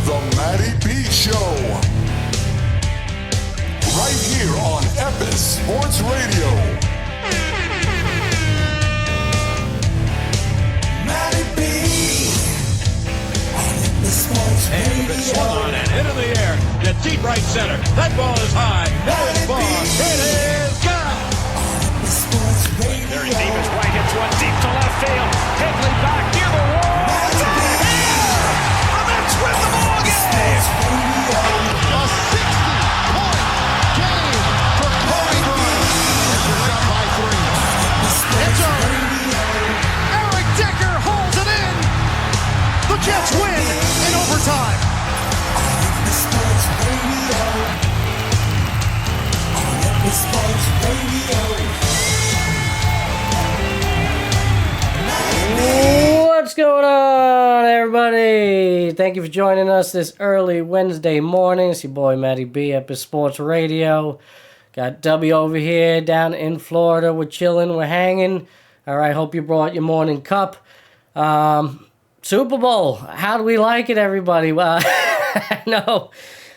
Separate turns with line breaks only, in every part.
The Matty B Show. Right here on Epis Sports Radio. Matty B. On Epis Sports Radio.
And swung on and hit in the air. To deep right center. That ball is high. That is far. It is gone.
On Epis Sports Radio.
Very deep is right. Hits one deep to left field. Higley back near the wall. It's out of here. A Mets win the ball game.
A 60-point game for Corey Bryant. They're up by 3. It's over. Eric Decker holds it in. The Jets win in overtime.
Sports Radio. On Epis Sports Radio.
What's going on, everybody? Thank you for joining us this early Wednesday morning. It's your boy Matty B, Epis Sports Radio. Got W over here down in Florida. We're chilling, we're hanging. All right, hope you brought your morning cup. Super Bowl, how do we like it, everybody? Well, no,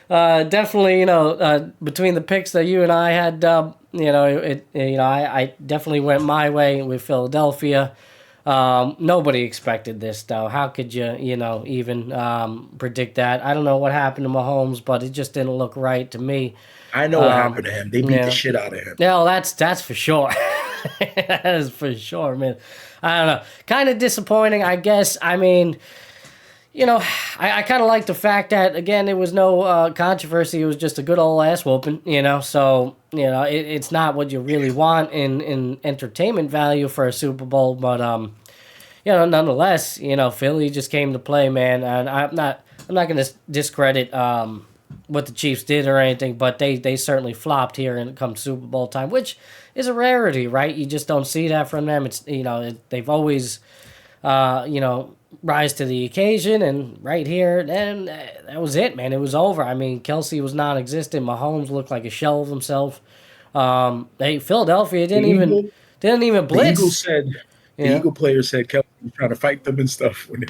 definitely, between the picks that you and I had, I definitely went my way with Philadelphia. Nobody expected this, though. How could you, even predict that? I don't know what happened to Mahomes, but it just didn't look right to me.
I know what happened to him. They beat the shit out of him.
No, that's for sure. That is for sure, man. I don't know. Kind of disappointing, I guess. I mean, I kind of like the fact that, again, there was no controversy. It was just a good old ass whooping, So, it's not what you really want in entertainment value for a Super Bowl. But, nonetheless, Philly just came to play, man. And I'm not going to discredit what the Chiefs did or anything, but they certainly flopped here when it comes Super Bowl time, which is a rarity, right? You just don't see that from them. It's they've always, rise to the occasion, and right here, and that was it, man. It was over. I mean, Kelsey was non-existent. Mahomes looked like a shell of himself. Philadelphia didn't even blitz.
The Eagle player said Kelsey was trying to fight them and stuff when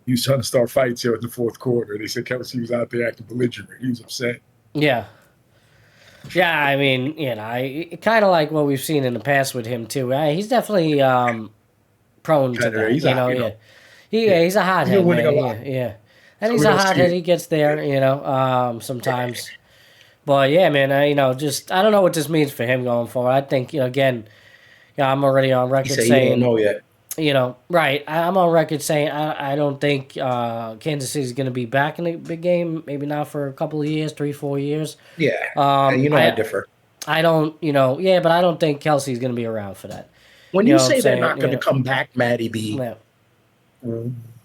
he was trying to start fights here in the fourth quarter. They said Kelsey was out there acting belligerent. He was upset.
Yeah. Yeah, I mean, I kind of like what we've seen in the past with him, too. He's definitely prone to that, he's a hothead, man. Yeah. And he's a hothead. He gets there, sometimes. But, yeah, man, I don't know what this means for him going forward. I think, again, I'm already on record saying...
You don't know yet.
Right. I'm on record saying I don't think Kansas City's going to be back in the big game. Maybe not for a couple of years, 3-4 years.
Yeah. I differ.
I don't, but I don't think Kelsey's going to be around for that.
When you say they're not going to come back, Matty B,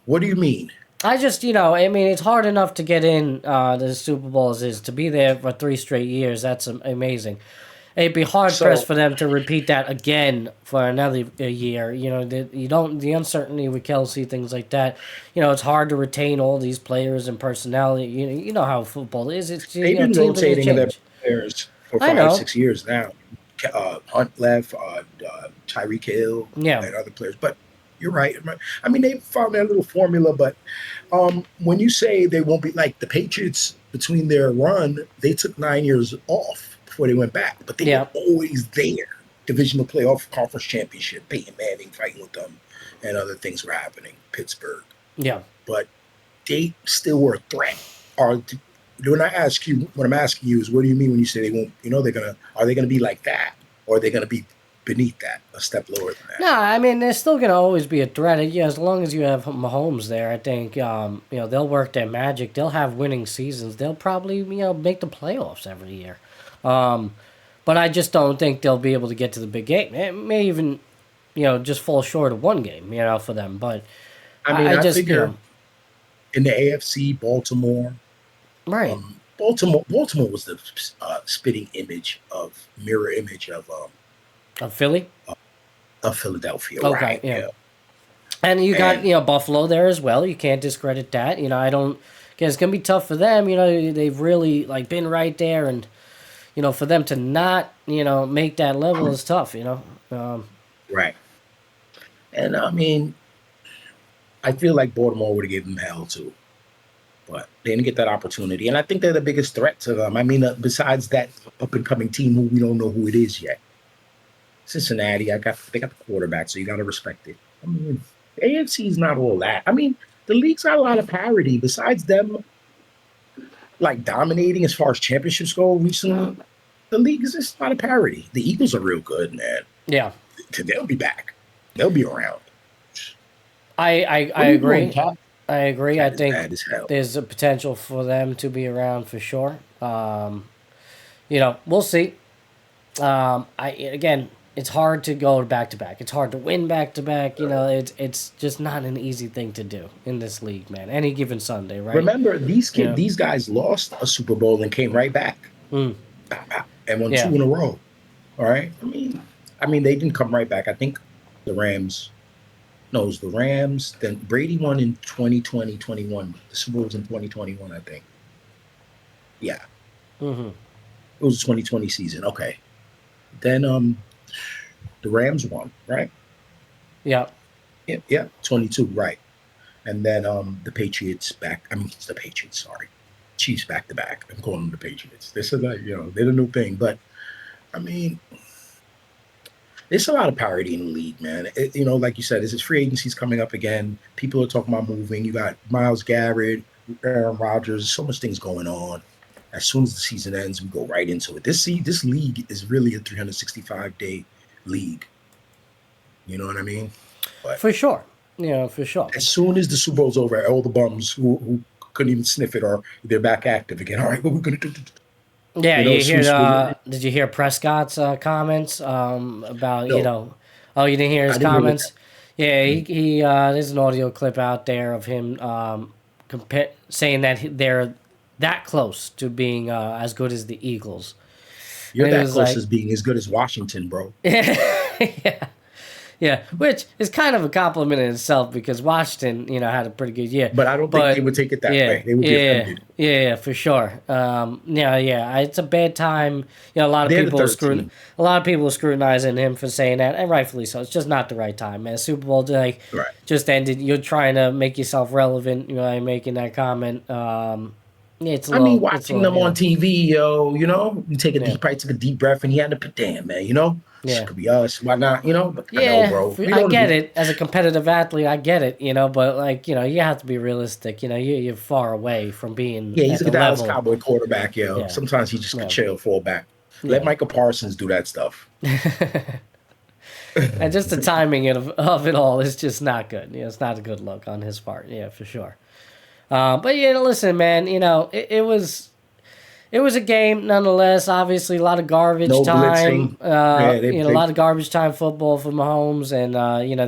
what do you mean?
I just, it's hard enough to get in the Super Bowl as is. To be there for 3 straight years, that's amazing. It'd be hard-pressed for them to repeat that again for another year. The uncertainty with Kelsey, things like that. It's hard to retain all these players and personality. You know how football is.
They've been rotating their players for 5-6 years now. Hunt left, Tyreek Hill, and other players. But you're right. I mean, they found their little formula. But when you say they won't be like the Patriots between their run, they took 9 years off before they went back, but they were always there. Divisional playoff, conference championship, Peyton Manning fighting with them, and other things were happening. Pittsburgh. Yeah. But they still were a threat. When I ask you, what I'm asking you is, what do you mean when you say they won't, are they gonna be like that? Or are they gonna be beneath that, a step lower than that?
No, I mean, they're still gonna always be a threat. As long as you have Mahomes there, I think, they'll work their magic. They'll have winning seasons. They'll probably, make the playoffs every year. But I just don't think they'll be able to get to the big game. It may even, just fall short of one game, for them. But I just
figure in the AFC, Baltimore,
right?
Baltimore was the mirror image
of Philly,
of Philadelphia.
Okay,
right?
Yeah. And you got Buffalo there as well. You can't discredit that. I don't. It's gonna be tough for them. They've really been right there and. For them to not, make that level is tough,
Right. And, I mean, I feel like Baltimore would have given them hell, too. but they didn't get that opportunity. And I think they're the biggest threat to them. I mean, besides that up-and-coming team who we don't know who it is yet. Cincinnati, they got the quarterback, so you got to respect it. I mean, AFC is not all that. I mean, the league's got a lot of parity. Besides them, like, dominating as far as championships go recently, the league is just a lot of parity. The Eagles are real good, man.
Yeah.
They'll be back. They'll be around.
I agree. I agree. I think there's a potential for them to be around for sure. We'll see. Again, it's hard to go back to back. It's hard to win back to back. It's just not an easy thing to do in this league, man. Any given Sunday, right?
Remember, these guys lost a Super Bowl and came right back and won 2 in a row. All right. I mean, they didn't come right back. I think the Rams. No, it was the Rams. Then Brady won in 2020, 21. The Super Bowl was in 2021, I think. Yeah. Mm-hmm. It was a 2020 season. Okay. Then the Rams won, right?
Yeah.
Yeah, 22, right. And then the Patriots it's the Patriots, sorry. Chiefs back to back. I'm calling them the Patriots. This is like, they're the new thing. But, I mean, there's a lot of parity in the league, man. Like you said, this free agency's coming up again. People are talking about moving. You got Myles Garrett, Aaron Rodgers, so much things going on. As soon as the season ends, we go right into it. This league is really a 365-day league. You know what I mean? But
for sure. For sure.
As soon as the Super Bowl's over, all the bums who couldn't even sniff it they're back active again. All right, what we're going to do?
Yeah, did you hear Prescott's comments about,
No.
Oh, you didn't hear his comments? Yeah, he there's an audio clip out there of him saying that they're that close to being as good as the Eagles.
You're that close as being as good as Washington, bro.
Yeah. Yeah, which is kind of a compliment in itself because Washington, had a pretty good year.
But I don't think they would take it that way. They would be offended.
Yeah, for sure. It's a bad time. A lot of people are scrutinizing him for saying that, and rightfully so. It's just not the right time, man. Super Bowl just ended. You're trying to make yourself relevant. Making that comment.
Watching them on TV, you take a deep breath, and he had to put damn, man, This could be us. Why not? But I know, bro.
I get it. As a competitive athlete, I get it. But you have to be realistic. You're far away from being.
Yeah, he's
at
a Dallas
level.
Cowboy quarterback. Yeah. Sometimes he just could chill, fall back. Let Micah Parsons do that stuff.
And just the timing of it all is just not good. It's not a good look on his part. Yeah, for sure. But listen, man. It was a game nonetheless. Obviously, a lot of garbage time. A lot of garbage time football for Mahomes, and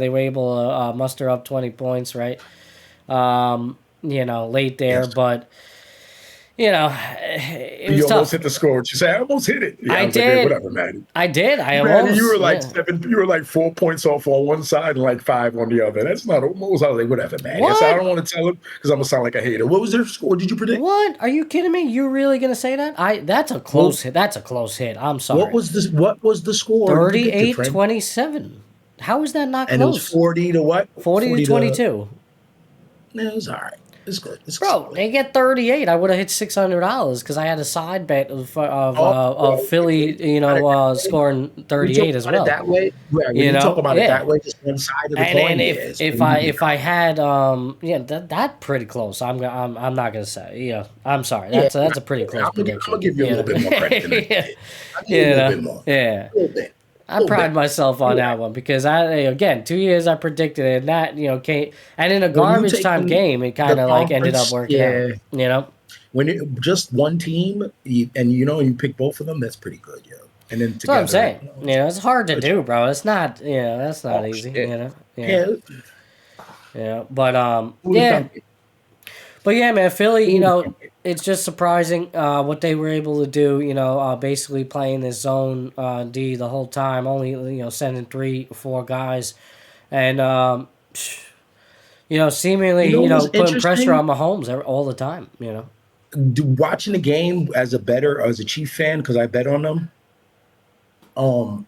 they were able to muster up 20 points, right? Late there, but it was
you
tough.
almost hit the score. You say I almost hit it. Yeah, I
did. Like, hey,
whatever, man.
I did.
Manny, you were like 7. You were like 4 points off on one side and like 5 on the other. That's not almost. I was like, whatever, man. Yes, I don't want to tell him because I'm gonna sound like a hater. What was their score? Did you predict?
What? Are you kidding me? You really gonna say that? That's a close hit. That's a close hit. I'm sorry.
What was the score?
38-27. How is that not close?
And it was 40 to what?
40 to 22.
No, it was all right. It's good.
Bro, they get 38. I would have hit $600 because I had a side bet of Philly, scoring 38 as well.
That way, you talk about it that way, just one side of the coin.
And if I had, that pretty close. I'm not gonna say. Yeah, I'm sorry. That's a pretty close prediction.
I'm gonna give you a little bit more credit than that. I'll give you a little bit more.
Yeah. A little bit. I pride myself on that one because 2 years I predicted it, and that came, and in a garbage time game it kind of ended up working out.
When it just one team and you pick both of them, that's pretty good, And then together,
that's what I'm saying. It's hard to do, bro. It's not. That's not easy. But man, Philly, it's just surprising what they were able to do, basically playing this zone D the whole time, only, sending 3-4 guys. And, seemingly, putting pressure on Mahomes all the time,
Watching the game as a Chief fan, because I bet on them, I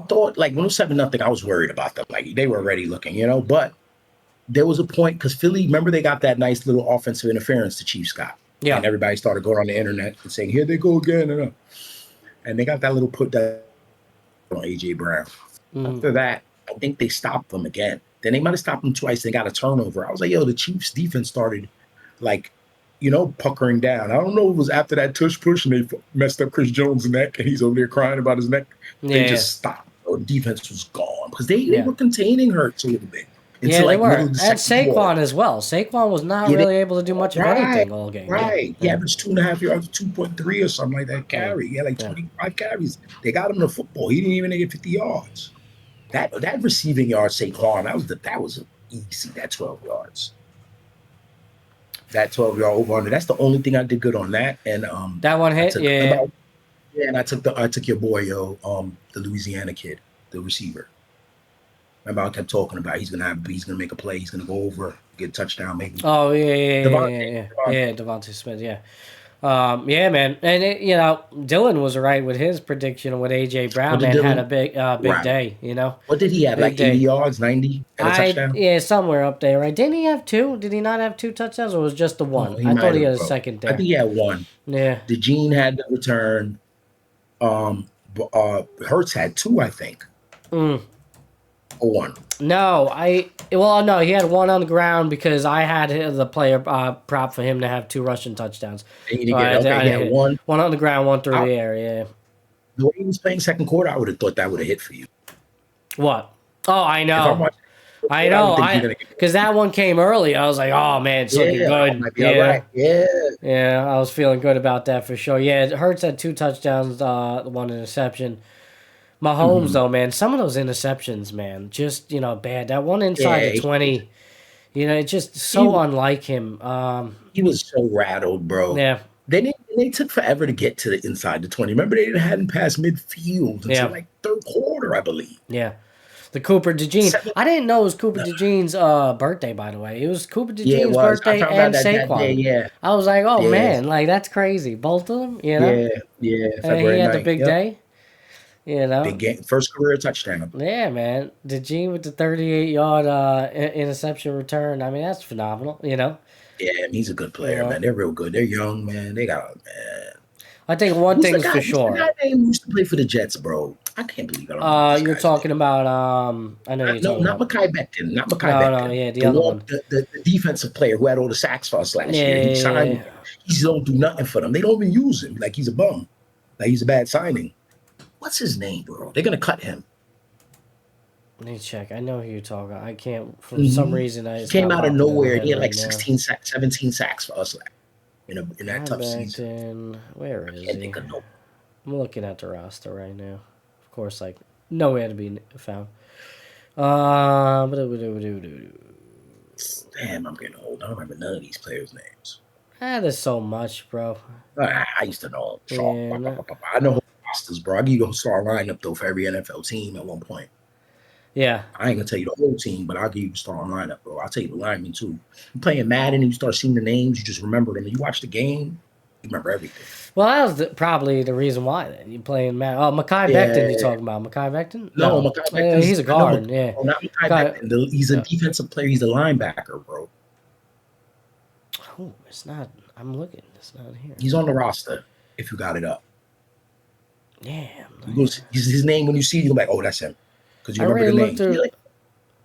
thought, when it was 7-0, I was worried about them. They were already looking, but there was a point because Philly, remember they got that nice little offensive interference the Chiefs got.
Yeah.
And everybody started going on the internet and saying, here they go again. And they got that little put that on A.J. Brown. After that, I think they stopped them again. Then they might have stopped them twice. They got a turnover. I was like, yo, the Chiefs defense started like, puckering down. I don't know if it was after that tush push and they messed up Chris Jones' neck and he's over there crying about his neck. They just stopped. The defense was gone because they were containing Hurts a little bit.
They were. And Saquon as well. Saquon was not really able to do much of anything all game.
Right. He averaged 2.5 yards, 2.3 or something like that carry. He had like 25 carries. They got him the football. He didn't even get 50 yards. That receiving yard, Saquon, that was easy, that 12 yards. That 12-yard over under. That's the only thing I did good on that. And
that one hit,
and I took your boy, the Louisiana kid, the receiver. Remember, I kept talking about he's gonna make a play, he's gonna go over, get a touchdown, maybe.
Oh Devontae Smith, man, and Dylan was right with his prediction with AJ Brown. Man had a big day.
What did he have? Like 80 yards, 90, and a touchdown.
Yeah, somewhere up there, right? Didn't he have two? Did he not have two touchdowns, or was it just the one? I thought he had a second there.
I think he had one.
Yeah.
DeJean had the return. Hurts had two, I think. Or one.
No, he had one on the ground because I had the player prop for him to have two rushing touchdowns.
And he had one
on the ground, one through the air. Yeah.
The way he was playing second quarter, I would have thought that would have hit for you.
What? Oh, I know. I know. Because that one came early. I was like, oh man, it's looking good.
Might be all right.
Yeah, I was feeling good about that for sure. Yeah, Hurts had two touchdowns, one interception. Mahomes, though, man, some of those interceptions, man, just, bad. That one inside the 20, it's just so unlike him.
He was so rattled, bro.
Yeah.
They took forever to get to the inside the 20. Remember, they hadn't passed midfield until like third quarter, I believe.
Yeah. The Cooper DeJean. I didn't know it was Cooper DeJean's birthday, by the way. It was Cooper DeJean's birthday and Saquon. I was like, oh, man, like, that's crazy. Both of them,
Yeah,
and he had the big day.
Big game, first career touchdown.
Yeah, man. DeJean with the 38-yard interception return. I mean, that's phenomenal, Yeah,
he's a good player, man. They're real good. They're young, man. They got man.
I think one thing is for sure.
Who's the guy who used to play for the Jets, bro? I can't believe it.
You're talking about I know you're talking about.
Not Mekhi Becton. Not Mekhi Becton.
No, yeah, the other one.
The defensive player who had all the sacks for us last year. He signed. He don't do nothing for them. They don't even use him. Like he's a bum. Like he's a bad signing. What's his name, bro? They're gonna cut him.
Let me check. I know who you're talking. I can't for some reason.
He came out of nowhere. He had like 16 sacks, 17 sacks for us in that tough season.
Where is he? I'm looking at the roster right now. Of course, like nowhere to be found.
Damn, I'm getting old. I don't remember none of these players' names.
There's so much, bro.
I used to know. I know rosters, bro. I give you a star lineup though for every NFL team at one point.
Yeah.
I ain't gonna tell you the whole team, but I'll give you the starting lineup, bro. I'll tell you the linemen too. You playing Madden and you start seeing the names, you just remember them. And you watch the game, you remember everything.
Well, that was probably the reason why then. You playing Madden. Oh, Mekhi Becton you're talking about. Mekhi Becton?
No, Mekhi Becton.
He's a guard, yeah.
No, not Mekhi Becton. He's a defensive player. He's a linebacker, bro.
Oh, it's not. I'm looking. It's not here.
He's on the roster if you got it up.
Yeah.
His name, when you see it, you're like, oh, that's him. Because you remember the name.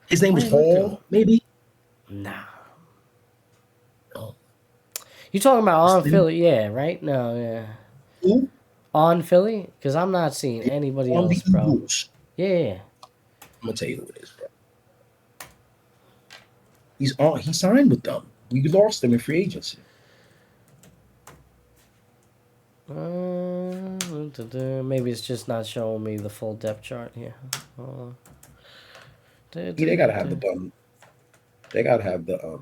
His name was Hall, maybe?
Nah.
Oh.
You talking about on Philly? Yeah, right? No, yeah.
Who?
On Philly? Because I'm not seeing anybody
on
else,
the
bro.
Eagles.
Yeah.
I'm going to tell you who it is, bro. He signed with them. We lost him in free agency.
Maybe it's just not showing me the full depth chart here.
They gotta have the bum. They gotta have the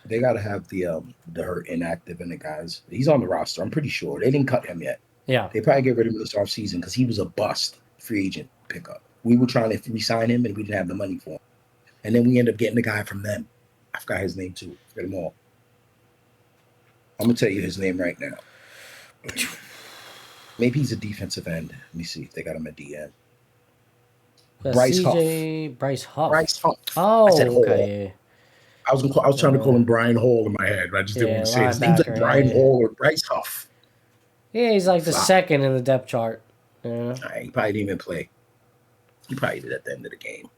They gotta have the hurt inactive and the guys. He's on the roster. I'm pretty sure they didn't cut him yet.
Yeah,
they probably get rid of him this offseason because he was a bust free agent pickup. We were trying to re-sign him and we didn't have the money for him, and then we ended up getting the guy from them. I forgot his name too. Forget them all. I'm gonna tell you his name right now. Maybe he's a defensive end. Let me see if they got him at DM. Bryce
CJ
Huff.
Bryce Huff.
Bryce Huff.
Oh,
I said Hall.
okay.
I was trying to call him Brian Hall in my head, but I just didn't want to say his name's like Brian Hall or Bryce Huff.
Yeah, he's like the second in the depth chart. Yeah.
He probably didn't even play. He probably did at the end of the game.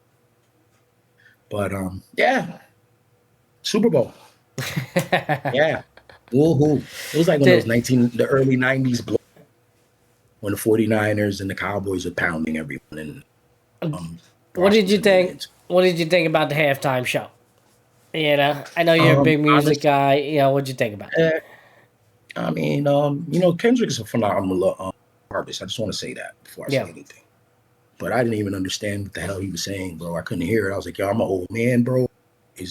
But yeah, Super Bowl. Yeah, woohoo! It was like one of those the early '90s blow when the 49ers and the Cowboys were pounding everyone. And
what did you think? What did you think about the halftime show? You know, I know you're a big music guy. You know, what'd you think about it?
I mean, Kendrick's a phenomenal artist. I just want to say that before I say anything. But I didn't even understand what the hell he was saying, bro. I couldn't hear it. I was like, yo, I'm an old man, bro. I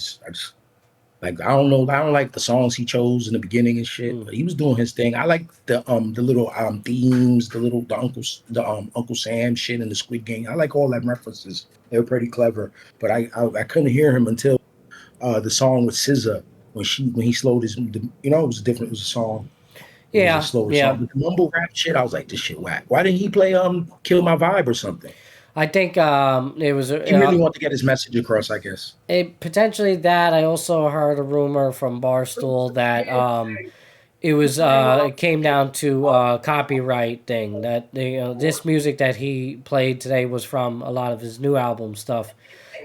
don't know. I don't like the songs he chose in the beginning and shit. But he was doing his thing. I like the little themes, the Uncle Sam shit in the Squid Game. I like all them references. They were pretty clever. But I couldn't hear him until the song with SZA when he slowed his. It was different. It was a song.
Yeah,
song. The mumble rap shit. I was like, this shit whack. Why didn't he play "Kill My Vibe" or something?
I think it was.
He really wanted to get his message across, I guess.
Potentially that. I also heard a rumor from Barstool that it came down to copyright thing. That this music that he played today was from a lot of his new album stuff,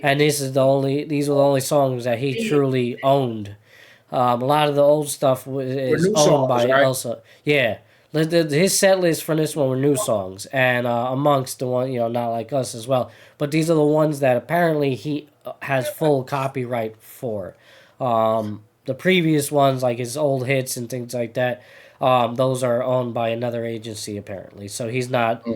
and these were the only songs that he truly owned. A lot of the old stuff is owned songs, by Elsa. Yeah. His set list for this one were new songs, and amongst the one, Not Like Us as well. But these are the ones that apparently he has full copyright for. The previous ones, like his old hits and things like that, those are owned by another agency apparently. So he's not.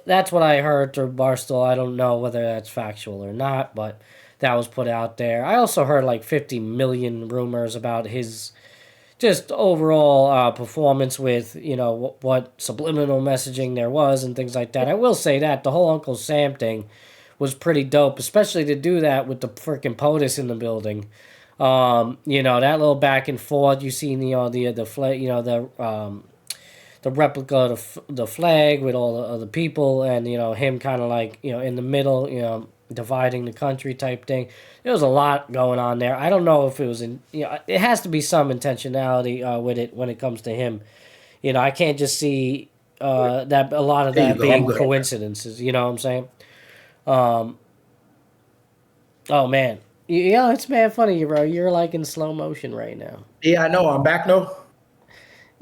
That's what I heard through Barstool. I don't know whether that's factual or not, but that was put out there. I also heard like 50 million rumors about his just overall performance with, what subliminal messaging there was and things like that. I will say that the whole Uncle Sam thing was pretty dope, especially to do that with the freaking POTUS in the building. That little back and forth. You see, the flag, the replica of the flag with all the other people, and him kind of like in the middle, dividing the country type thing. There was a lot going on there. I don't know if it was it has to be some intentionality with it when it comes to him. I can't just see that a lot of that being coincidences. You know what I'm saying? Oh man, it's mad funny, bro. You're like in slow motion right now.
Yeah, I know. I'm back now.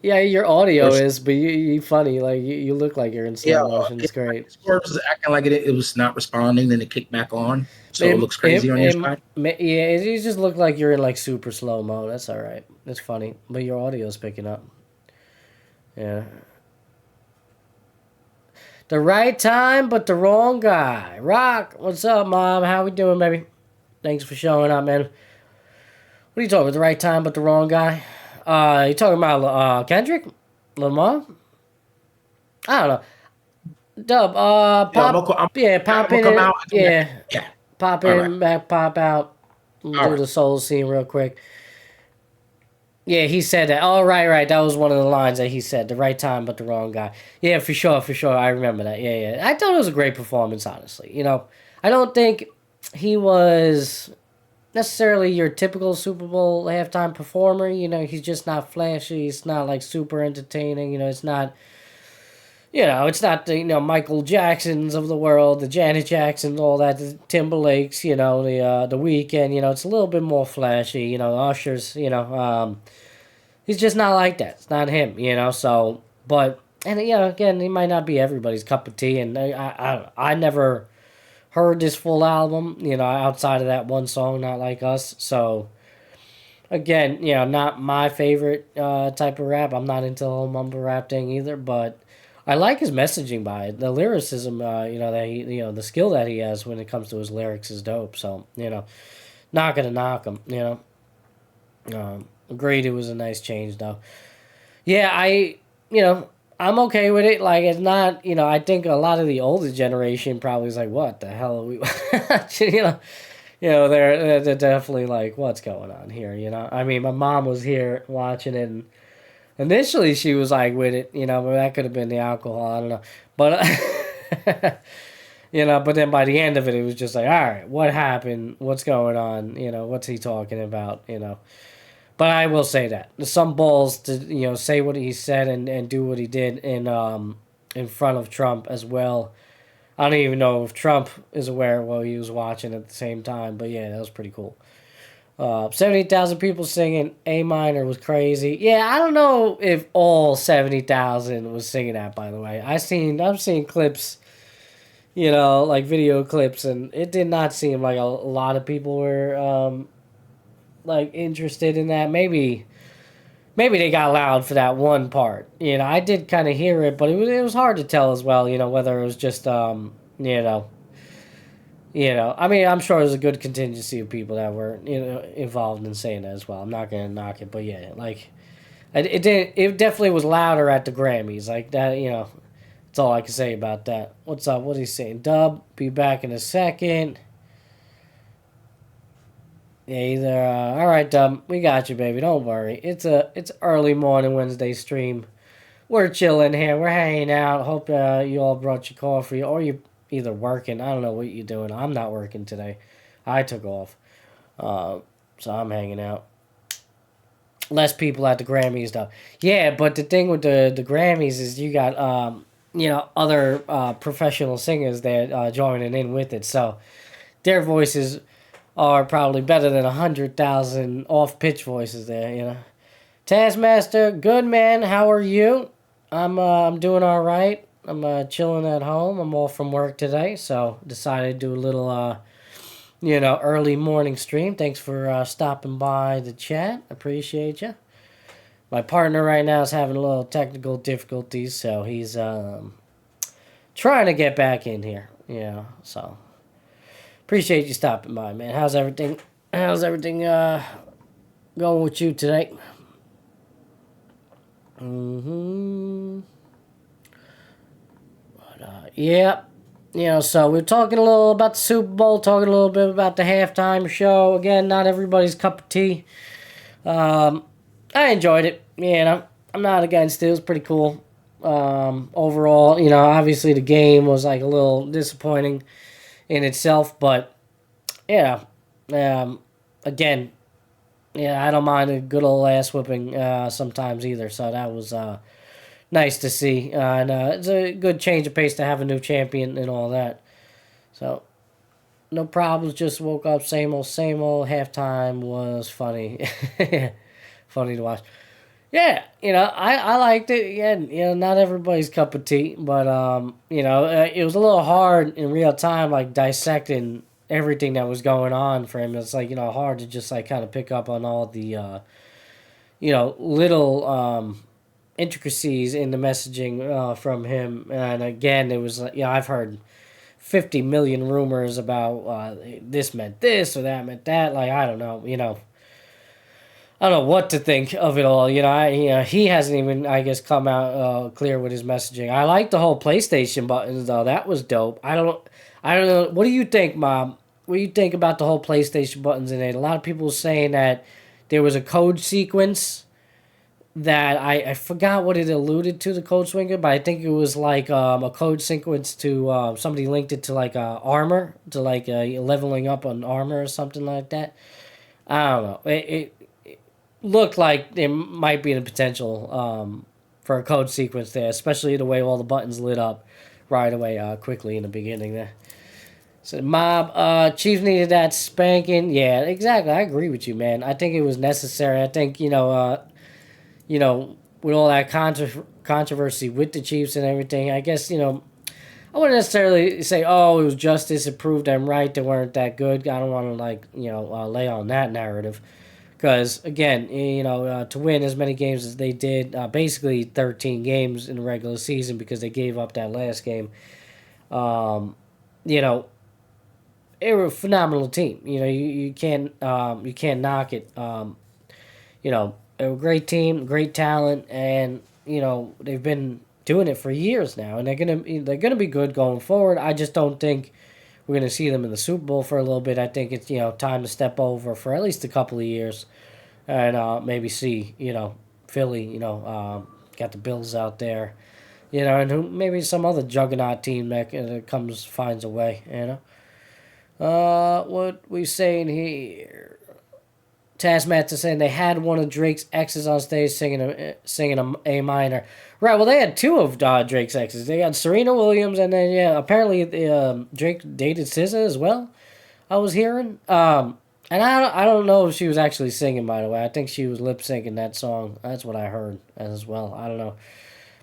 Yeah, your audio is, but you funny. Like you look like you're in slow motion. It's great.
Discord was acting like it was not responding, then it kicked back on, so it looks crazy on your side.
Yeah, you just look like you're in like super slow mo. That's all right. That's funny, but your audio's picking up. Yeah. The right time, but the wrong guy. Rock, what's up, Mom? How we doing, baby? Thanks for showing up, man. What are you talking about? The right time, but the wrong guy? You talking about Kendrick Lamar? I don't know. Dub, pop in. Pop in, back, pop out. Do the soul scene real quick. Yeah, he said that. Oh, right. That was one of the lines that he said. The right time, but the wrong guy. Yeah, for sure. I remember that. Yeah. I thought it was a great performance, honestly. I don't think he was necessarily your typical Super Bowl halftime performer. He's just not flashy. It's not like super entertaining. It's not, it's not the Michael Jacksons of the world, the Janet Jacksons, all that, the Timberlakes, the Weeknd. It's a little bit more flashy. Usher's. He's just not like that. It's not him. So, but again, he might not be everybody's cup of tea, and I never heard this full album, outside of that one song, Not Like Us. So, again, not my favorite type of rap. I'm not into the whole mumble rap thing either, but I like his messaging by it. The lyricism, that he, the skill that he has when it comes to his lyrics is dope. So, not gonna knock him, Agreed, it was a nice change, though. Yeah, I'm okay with it. Like, it's not, I think a lot of the older generation probably is like, what the hell are we watching? They're definitely like, what's going on here? I mean, my mom was here watching it, and initially she was like with it, but that could have been the alcohol. I don't know. But But then by the end of it, it was just like, all right, what happened? What's going on? What's he talking about? But I will say that some balls to say what he said and do what he did in front of Trump as well. I don't even know if Trump is aware while he was watching at the same time, but yeah, that was pretty cool. 70,000 people singing A minor was crazy. Yeah, I don't know if all 70,000 was singing that. By the way, I've seen clips, like video clips, and it did not seem like a lot of people were interested in that. Maybe they got loud for that one part. I did kind of hear it, but it was hard to tell as well. Whether it was just I mean, I'm sure there's a good contingency of people that were involved in saying that as well. I'm not gonna knock it, but yeah, it definitely was louder at the Grammys, like that. That's all I can say about that. What's up? What is he saying? Dub, be back in a second. Yeah, all right, Dub, we got you, baby. Don't worry. It's early morning Wednesday stream. We're chilling here. We're hanging out. Hope you all brought your coffee, or you either working. I don't know what you're doing. I'm not working today. I took off, so I'm hanging out. Less people at the Grammys though. Yeah, but the thing with the Grammys is you got other professional singers that joining in with it, so their voices are probably better than 100,000 off-pitch voices there, Taskmaster, good man, how are you? I'm doing all right. I'm chilling at home. I'm off from work today, so decided to do a little, early morning stream. Thanks for stopping by the chat. Appreciate you. My partner right now is having a little technical difficulties, so he's trying to get back in here, so... Appreciate you stopping by, man. How's everything going with you today? But, yeah. So we're talking a little about the Super Bowl, talking a little bit about the halftime show. Again, not everybody's cup of tea. I enjoyed it. I'm not against it. It was pretty cool. Overall, obviously the game was like a little disappointing in itself, but again, I don't mind a good old ass whipping sometimes either, so that was nice to see, and it's a good change of pace to have a new champion and all that, so no problems. Just woke up, same old. Halftime was funny. Funny to watch. Yeah, I liked it. Yeah, not everybody's cup of tea, but it was a little hard in real time, like dissecting everything that was going on for him. It's like, hard to just like kind of pick up on all the little intricacies in the messaging from him. And again, it was I've heard 50 million rumors about this meant this or that meant that. Like, I don't know, I don't know what to think of it all. He hasn't even, I guess, come out clear with his messaging. I like the whole PlayStation buttons though. That was dope. I don't know. What do you think, Mom? What do you think about the whole PlayStation buttons in it? A lot of people saying that there was a code sequence that I forgot what it alluded to, the code sequence, but I think it was like a code sequence to somebody linked it to like armor, to like leveling up on armor or something like that. I don't know. It looked like there might be the potential for a code sequence there, especially the way all the buttons lit up right away quickly in the beginning there. So, Mob, Chiefs needed that spanking. Yeah, exactly. I agree with you, man. I think it was necessary. I think, with all that controversy with the Chiefs and everything, I guess, I wouldn't necessarily say, oh, it was justice. It proved them right. They weren't that good. I don't want to, lay on that narrative. Because, again, to win as many games as they did, basically 13 games in the regular season because they gave up that last game, they were a phenomenal team. You can't knock it. They're a great team, great talent, and they've been doing it for years now, and they're gonna be good going forward. I just don't think we're gonna see them in the Super Bowl for a little bit. I think it's time to step over for at least a couple of years, and maybe see Philly. Got the Bills out there. You know, and maybe some other juggernaut team that finds a way, you know. What we saying here? Taskmaster saying they had one of Drake's exes on stage singing a A minor. Right, well, they had two of Drake's exes. They got Serena Williams, and then, yeah, apparently Drake dated SZA as well, I was hearing. And I don't know if she was actually singing, by the way. I think she was lip-syncing that song. That's what I heard as well. I don't know.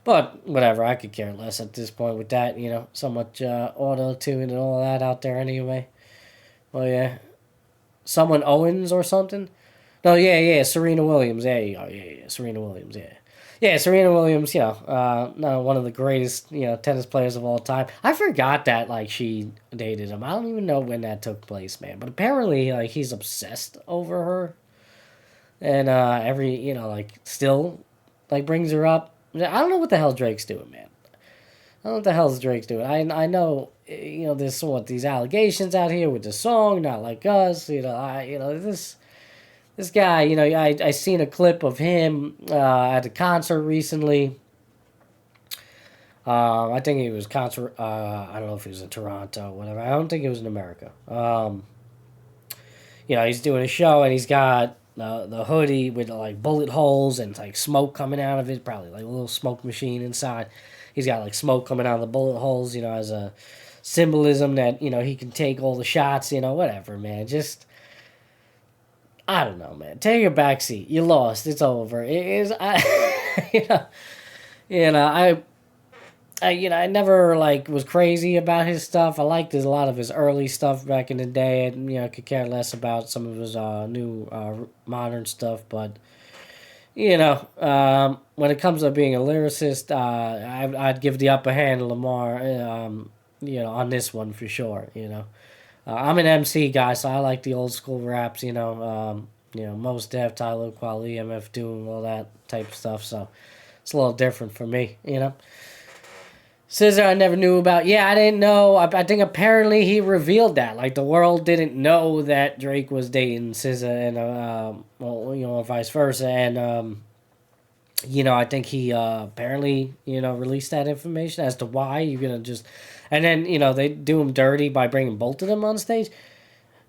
But whatever, I could care less at this point with that, you know. So much auto-tune and all that out there anyway. Well, yeah. Someone Owens or something? No, yeah, Serena Williams. There you go. Yeah, Serena Williams, yeah. Yeah, Serena Williams, you know, one of the greatest, you know, tennis players of all time. I forgot that, like, she dated him. I don't even know when that took place, man. But apparently, like, he's obsessed over her. And you know, like, still, like, brings her up. I don't know what the hell Drake's doing, man. I don't know what the hell Drake's doing. I know, you know, there's these allegations out here with the song, Not Like Us. You know, this guy, you know, I seen a clip of him at a concert recently. I think it was concert. I don't know if it was in Toronto, whatever. I don't think it was in America. You know, he's doing a show and he's got the hoodie with like bullet holes and like smoke coming out of it, probably like a little smoke machine inside. He's got like smoke coming out of the bullet holes, you know, as a symbolism that, you know, he can take all the shots, you know, whatever, man. Just, I don't know, man. Take a backseat. You lost. It's over. It is, I never like was crazy about his stuff. I liked a lot of his early stuff back in the day, and you know, could care less about some of his new modern stuff. But you know, when it comes to being a lyricist, I'd give the upper hand to Lamar. You know, on this one for sure. You know, I'm an MC guy, so I like the old school raps. You know, Mos Def, Tyler Quali, MF Doom, all that type of stuff. So it's a little different for me. You know. SZA I never knew about. Yeah, I didn't know. I think apparently he revealed that. Like, the world didn't know that Drake was dating SZA and, well, you know, vice versa. And, you know, I think he apparently, you know, released that information as to why you're going to just... And then, you know, they do him dirty by bringing both of them on stage.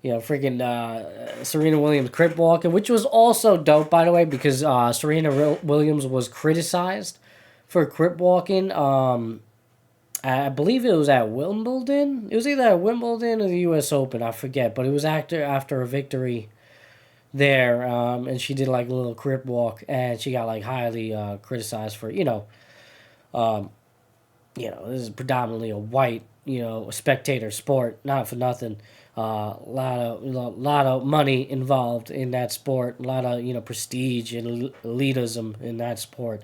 You know, freaking Serena Williams crip walking, which was also dope, by the way, because Serena Williams was criticized for crip walking. I believe it was at Wimbledon. It was either at Wimbledon or the U.S. Open. I forget. But it was after a victory there. And she did like a little crip walk. And she got like highly criticized for, this is predominantly a white, spectator sport. Not for nothing. Lot of money involved in that sport. A lot of, prestige and elitism in that sport.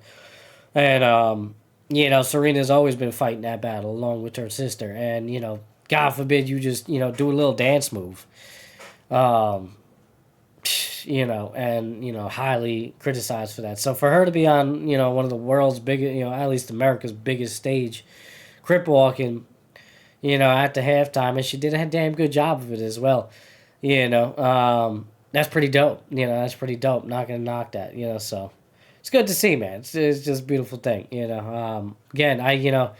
And, Serena's always been fighting that battle along with her sister. And, God forbid you just, do a little dance move. And, highly criticized for that. So for her to be on, one of the world's biggest, at least America's biggest stage, crip walking, at the halftime, and she did a damn good job of it as well. That's pretty dope. That's pretty dope. Not gonna knock that, so. It's good to see, man. It's just a beautiful thing, Again, I didn't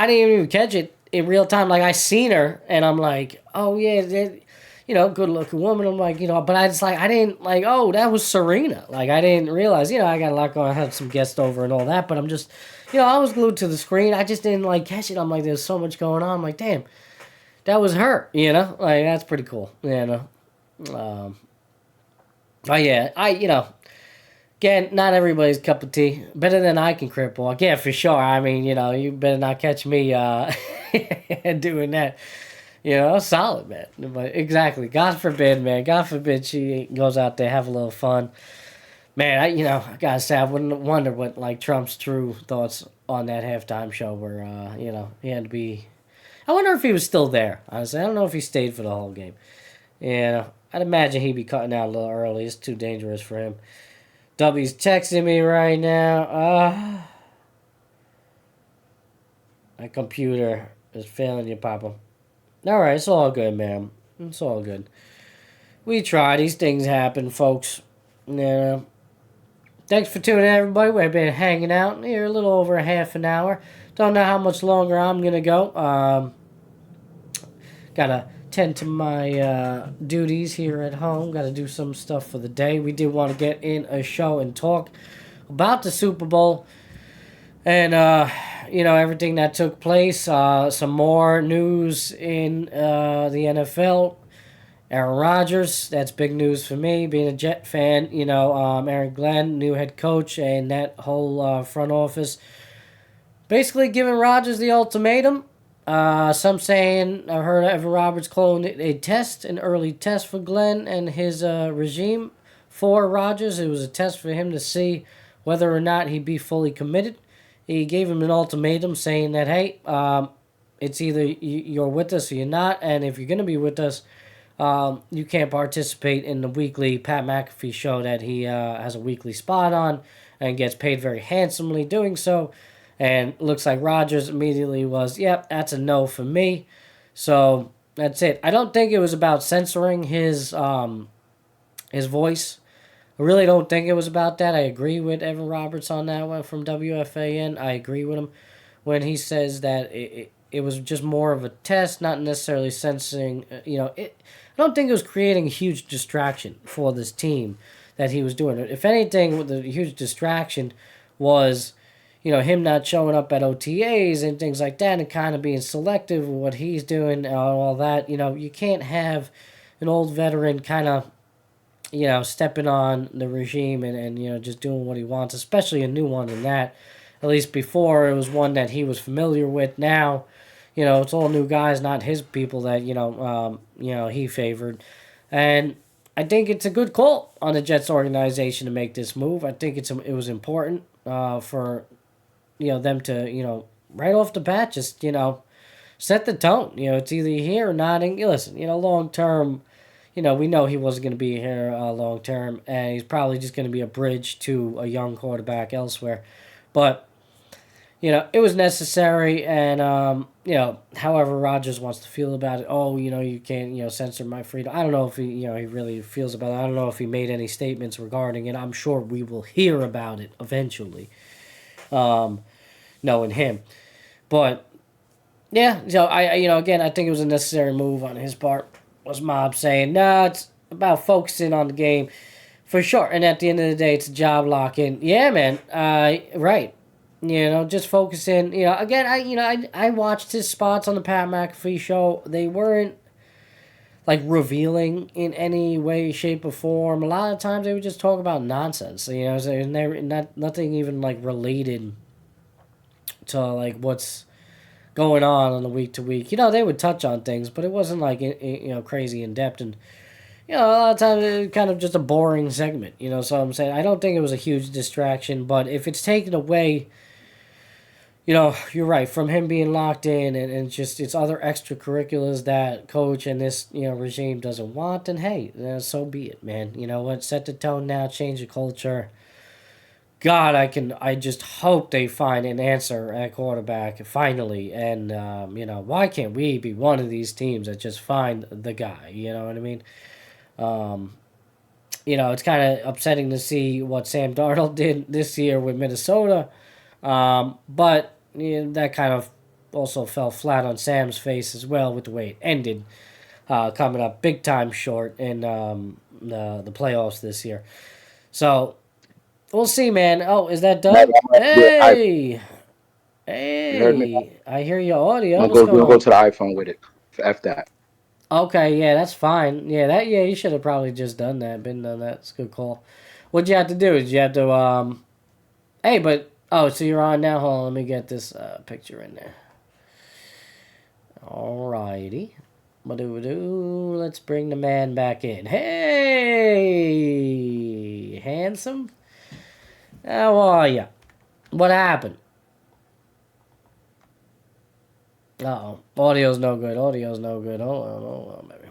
even catch it in real time. Like, I seen her, and I'm like, oh, yeah, good looking woman. I'm like, but I didn't, like, oh, that was Serena. Like, I didn't realize, I got a lot going on. I had some guests over and all that, but I'm just, I was glued to the screen. I just didn't, like, catch it. I'm like, there's so much going on. I'm like, damn, that was her, Like, that's pretty cool, But, yeah, again, not everybody's cup of tea. Better than I can crip walk. Yeah, for sure. I mean, you better not catch me doing that. Solid, man. But exactly. God forbid, man. God forbid she goes out there, have a little fun. Man, I gotta say, I wouldn't wonder what, like, Trump's true thoughts on that halftime show were, he had to be... I wonder if he was still there, honestly. I don't know if he stayed for the whole game. I'd imagine he'd be cutting out a little early. It's too dangerous for him. W's texting me right now. My computer is failing you, Papa. Alright, it's all good, man. It's all good. We try. These things happen, folks. thanks for tuning in, everybody. We've been hanging out here a little over half an hour. Don't know how much longer I'm going to go. Gotta tend to my duties here at home. Gotta do some stuff for the day. We did want to get in a show and talk about the Super Bowl and, everything that took place. Some more news in the NFL. Aaron Rodgers, that's big news for me, being a Jet fan. Aaron Glenn, new head coach, and that whole front office basically giving Rodgers the ultimatum. Some saying, I heard Evan Roberts cloned an early test for Glenn and his regime for Rodgers. It was a test for him to see whether or not he'd be fully committed. He gave him an ultimatum saying that, hey, it's either you're with us or you're not, and if you're going to be with us, you can't participate in the weekly Pat McAfee show that he has a weekly spot on and gets paid very handsomely doing so. And looks like Rodgers immediately was, yep, that's a no for me. So that's it. I don't think it was about censoring his voice. I really don't think it was about that. I agree with Evan Roberts on that one from WFAN. I agree with him when he says that it was just more of a test, not necessarily censoring. I don't think it was creating a huge distraction for this team that he was doing. If anything, the huge distraction was, him not showing up at OTAs and things like that and kind of being selective with what he's doing and all that. You can't have an old veteran kind of, stepping on the regime and just doing what he wants, especially a new one in that. At least before, it was one that he was familiar with. Now, it's all new guys, not his people that, he favored. And I think it's a good call on the Jets organization to make this move. I think it was important for them to, right off the bat, just, set the tone. It's either here or not. And listen, long term, we know he wasn't going to be here long term, and he's probably just going to be a bridge to a young quarterback elsewhere. But, it was necessary, and, however Rodgers wants to feel about it, you can't, censor my freedom. I don't know if he really feels about it. I don't know if he made any statements regarding it. I'm sure we will hear about it eventually. Knowing him. But yeah, so again, I think it was a necessary move on his part. Was Mob saying, no, it's about focusing on the game for sure. And at the end of the day, it's a job lock-in. Yeah, man. Right. Just focusing. Again, I watched his spots on the Pat McAfee show. They weren't like revealing in any way, shape, or form. A lot of times they would just talk about nonsense. So nothing even like related to like what's going on the week to week. They would touch on things, but it wasn't like crazy in depth, and a lot of times it was kind of just a boring segment. So I'm saying I don't think it was a huge distraction, but if it's taken away, you're right, from him being locked in and just it's other extracurriculars that coach and this regime doesn't want, then hey, so be it, man. What, set the tone now, change the culture. God, I just hope they find an answer at quarterback finally. And, why can't we be one of these teams that just find the guy? You know what I mean? It's kind of upsetting to see what Sam Darnold did this year with Minnesota. But that kind of also fell flat on Sam's face as well with the way it ended. Coming up big time short in the playoffs this year. So we'll see, man. Oh, is that done? Hey! Hey! I hear your audio.
We'll go to the iPhone with it. F that.
Okay, yeah, that's fine. Yeah, you should have probably just done that. Been done that. It's a good call. What'd you have to do? Did you have to, so you're on now? Hold on, let me get this picture in there. Alrighty. Let's bring the man back in. Hey! Handsome? How are ya? What happened? Uh-oh. Audio's no good. Hold on, baby.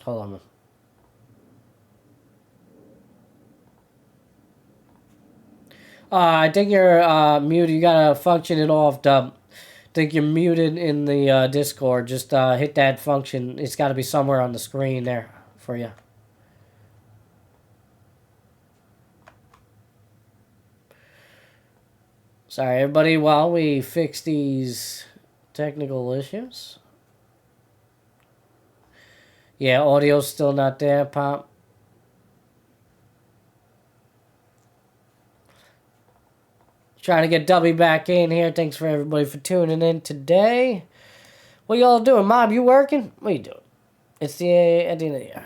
Hold on. I think you're muted. You gotta function it off, Dub. I think you're muted in the Discord. Just hit that function. It's gotta be somewhere on the screen there for you. Sorry, everybody, while we fix these technical issues. Yeah, audio's still not there, Pop. Trying to get Dubby back in here. Thanks for everybody for tuning in today. What y'all doing? Mob, you working? What you doing? It's the at the end of the year.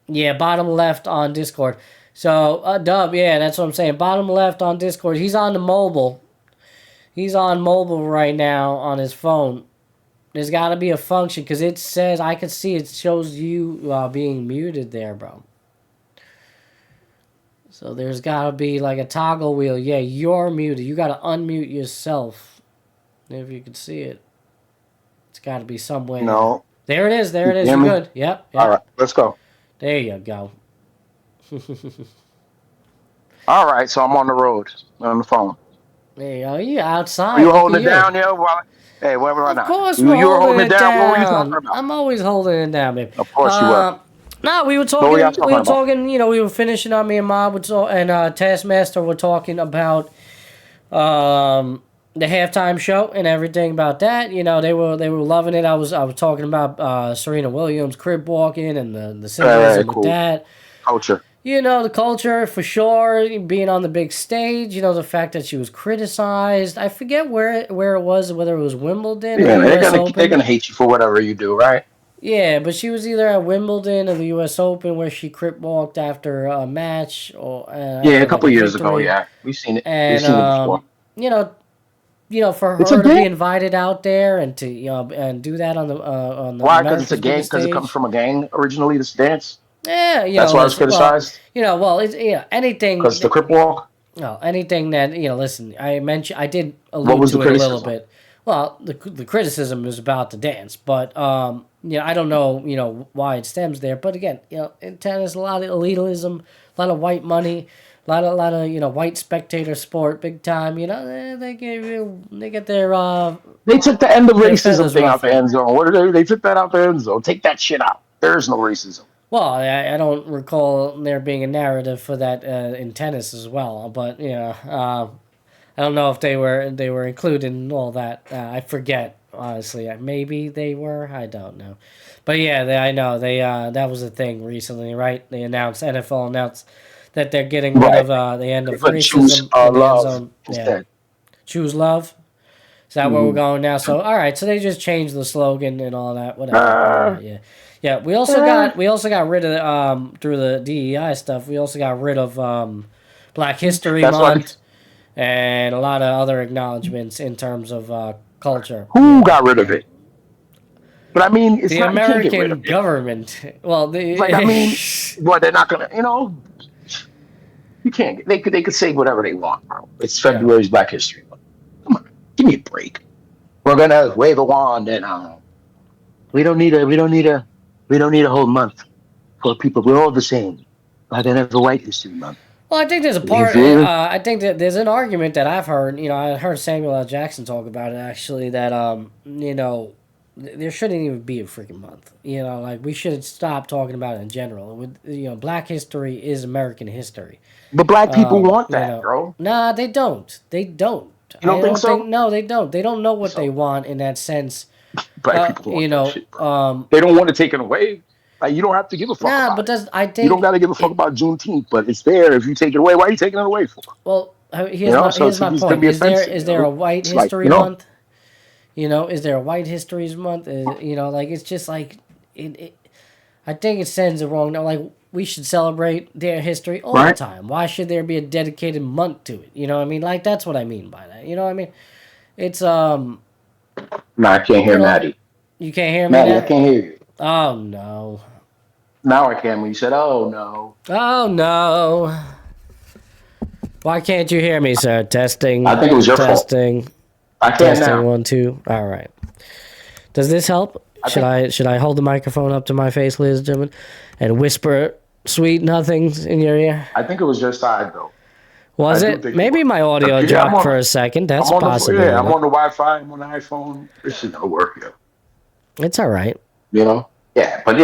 Yeah, bottom left on Discord. So, Dub, yeah, that's what I'm saying. Bottom left on Discord. He's on the mobile. He's on mobile right now on his phone. There's got to be a function because it says, I can see it shows you being muted there, bro. So there's got to be like a toggle wheel. Yeah, you're muted. You got to unmute yourself. If you can see it. It's got to be somewhere.
No.
There it is. There it is. You're good. Yep.
All right, let's go.
There you go.
All right, so I'm on the road. On the phone.
There you go. You outside.
Are you holding it down, yo? Hey, where were I now?
Of course
you were holding it down. What were you talking about?
I'm always holding it down, baby.
Of course you were.
No, we were talking. We were talking. You know, we were finishing on me and Mob and Taskmaster were talking about the halftime show and everything about that. You know, they were loving it. I was talking about Serena Williams crib walking and the symbolism with that
culture.
You know, the culture for sure, being on the big stage. You know, the fact that she was criticized. I forget where it was, whether it was Wimbledon.
Yeah, they're gonna hate you for whatever you do, right?
Yeah, but she was either at Wimbledon or the U.S. Open where she crip walked after a match, or
a couple years ago. Yeah, we've seen it.
And
we've seen it before.
You know, for her to be invited out there and to and do that on the
why? Because it's a gang. Because it comes from a gang originally. This dance.
Yeah,
that's why it's criticized.
It's anything.
Because the crip walk.
No, anything that listen. I did allude to it a little bit. Well, the criticism is about the dance, but I don't know why it stems there. But again, in tennis, a lot of elitism, a lot of white money, a lot of white spectator sport, big time. They get their.
They took the end of racism thing out the end zone. What are they? They took that out the end zone. Take that shit out. There is no racism.
Well, I don't recall there being a narrative for that in tennis as well, but I don't know if they were included in all that. I forget, honestly. Maybe they were. I don't know. But yeah, I know they that was a thing recently, right? NFL announced that they're getting rid of the end of racism.
Choose love instead.
Choose love. Is that where we're going now? So all right, so they just changed the slogan and all that. Whatever. Yeah. Yeah, we also got rid of through the DEI stuff. We also got rid of Black History Month and a lot of other acknowledgments in terms of culture.
Who got rid of it? But I mean, it's
the
not
American government. Well,
they're not gonna. You can't. They could say whatever they want, bro. It's February's Black History Month. Come on, give me a break. We're gonna wave a wand and we don't need a whole month for people. We're all the same. Like another White History Month.
Well, I think there's a part. I think that there's an argument that I've heard. I heard Samuel L. Jackson talk about it actually. That there shouldn't even be a freaking month. Like we should stop talking about it in general. Black history is American history.
But black people want that, bro.
Nah, they don't. They don't.
You don't think so?
No, they don't. They don't know what they want in that sense.
Black people want that shit, they don't want to take it away. Like, you don't have to give a fuck about it.
I think
you don't got to give a fuck about Juneteenth, but it's there. If you take it away, why are you taking it away for?
Well, here's my point. Is there a White History Month? Is there a White History Month? It's just like I think it sends it wrong. Like we should celebrate their history all the time. Why should there be a dedicated month to it? You know what I mean? Like that's what I mean by that. You know what I mean? It's
No, I can't hear Matty.
You can't hear me?
Matty, I can't hear you.
Oh no.
Now I can when you said, "Oh no."
Oh no. Why can't you hear me, sir? Testing.
I think it was your fault.
Testing.
I can't
testing
now.
1 2. All right. Does this help? Should I hold the microphone up to my face, ladies and gentlemen, and whisper sweet nothings in your ear?
I think it was your side though.
Was it? Maybe my audio dropped for a second. That's possible.
I'm on the Wi-Fi. I'm on the iPhone. This shit don't work, yo.
It's all right.
Yeah, but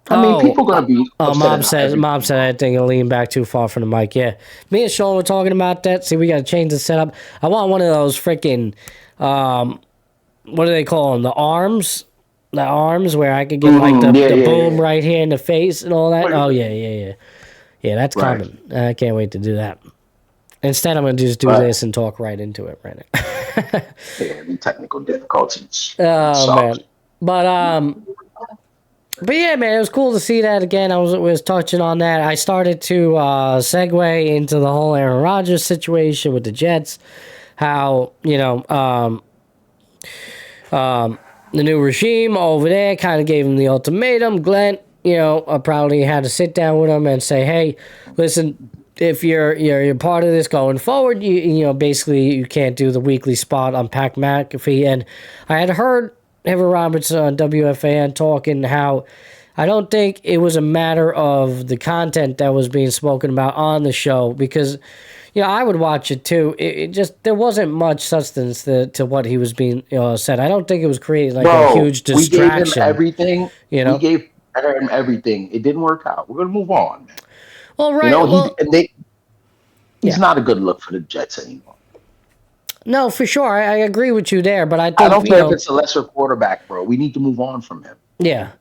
I mean, people are going to be upset.
Mom said I think you're leaning back too far from the mic. Yeah. Me and Sean were talking about that. See, we got to change the setup. I want one of those freaking, what do they call them? The arms? The arms where I could get like the boom right here in the face and all that. Oh, yeah. Yeah, that's coming. I can't wait to do that. Instead, I'm going to just do this and talk right into it right now.
The technical difficulties.
Oh, man. But yeah, man, it was cool to see that again. I was touching on that. I started to segue into the whole Aaron Rodgers situation with the Jets. How, the new regime over there kind of gave him the ultimatum. Glenn, I probably had to sit down with him and say, hey, listen, if you're part of this going forward, basically you can't do the weekly spot on Pat McAfee. And I had heard Evan Roberts on WFAN talking how I don't think it was a matter of the content that was being spoken about on the show because, I would watch it too. It just, there wasn't much substance to what he was being said. I don't think it was creating a huge distraction.
We gave him everything. We gave him everything. It didn't work out. We're going to move on, man.
Well, right.
He's not a good look for the Jets anymore.
No, for sure. I agree with you there, but I
don't care if it's a lesser quarterback, bro. We need to move on from him.
Yeah.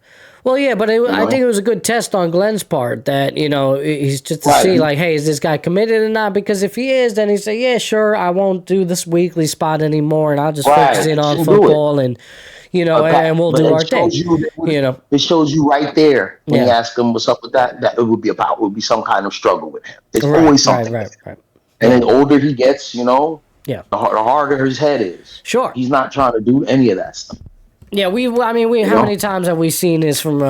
Well, yeah, but I think it was a good test on Glenn's part that, he's just to see, hey, is this guy committed or not? Because if he is, then he say, yeah, sure, I won't do this weekly spot anymore, and I'll just focus in on football and, and we'll do our thing.
It shows you right there when you ask him what's up with that it would be some kind of struggle with him. There's always something. Right. And the older he gets, the harder his head is.
Sure.
He's not trying to do any of that stuff.
Yeah, how many times have we seen this from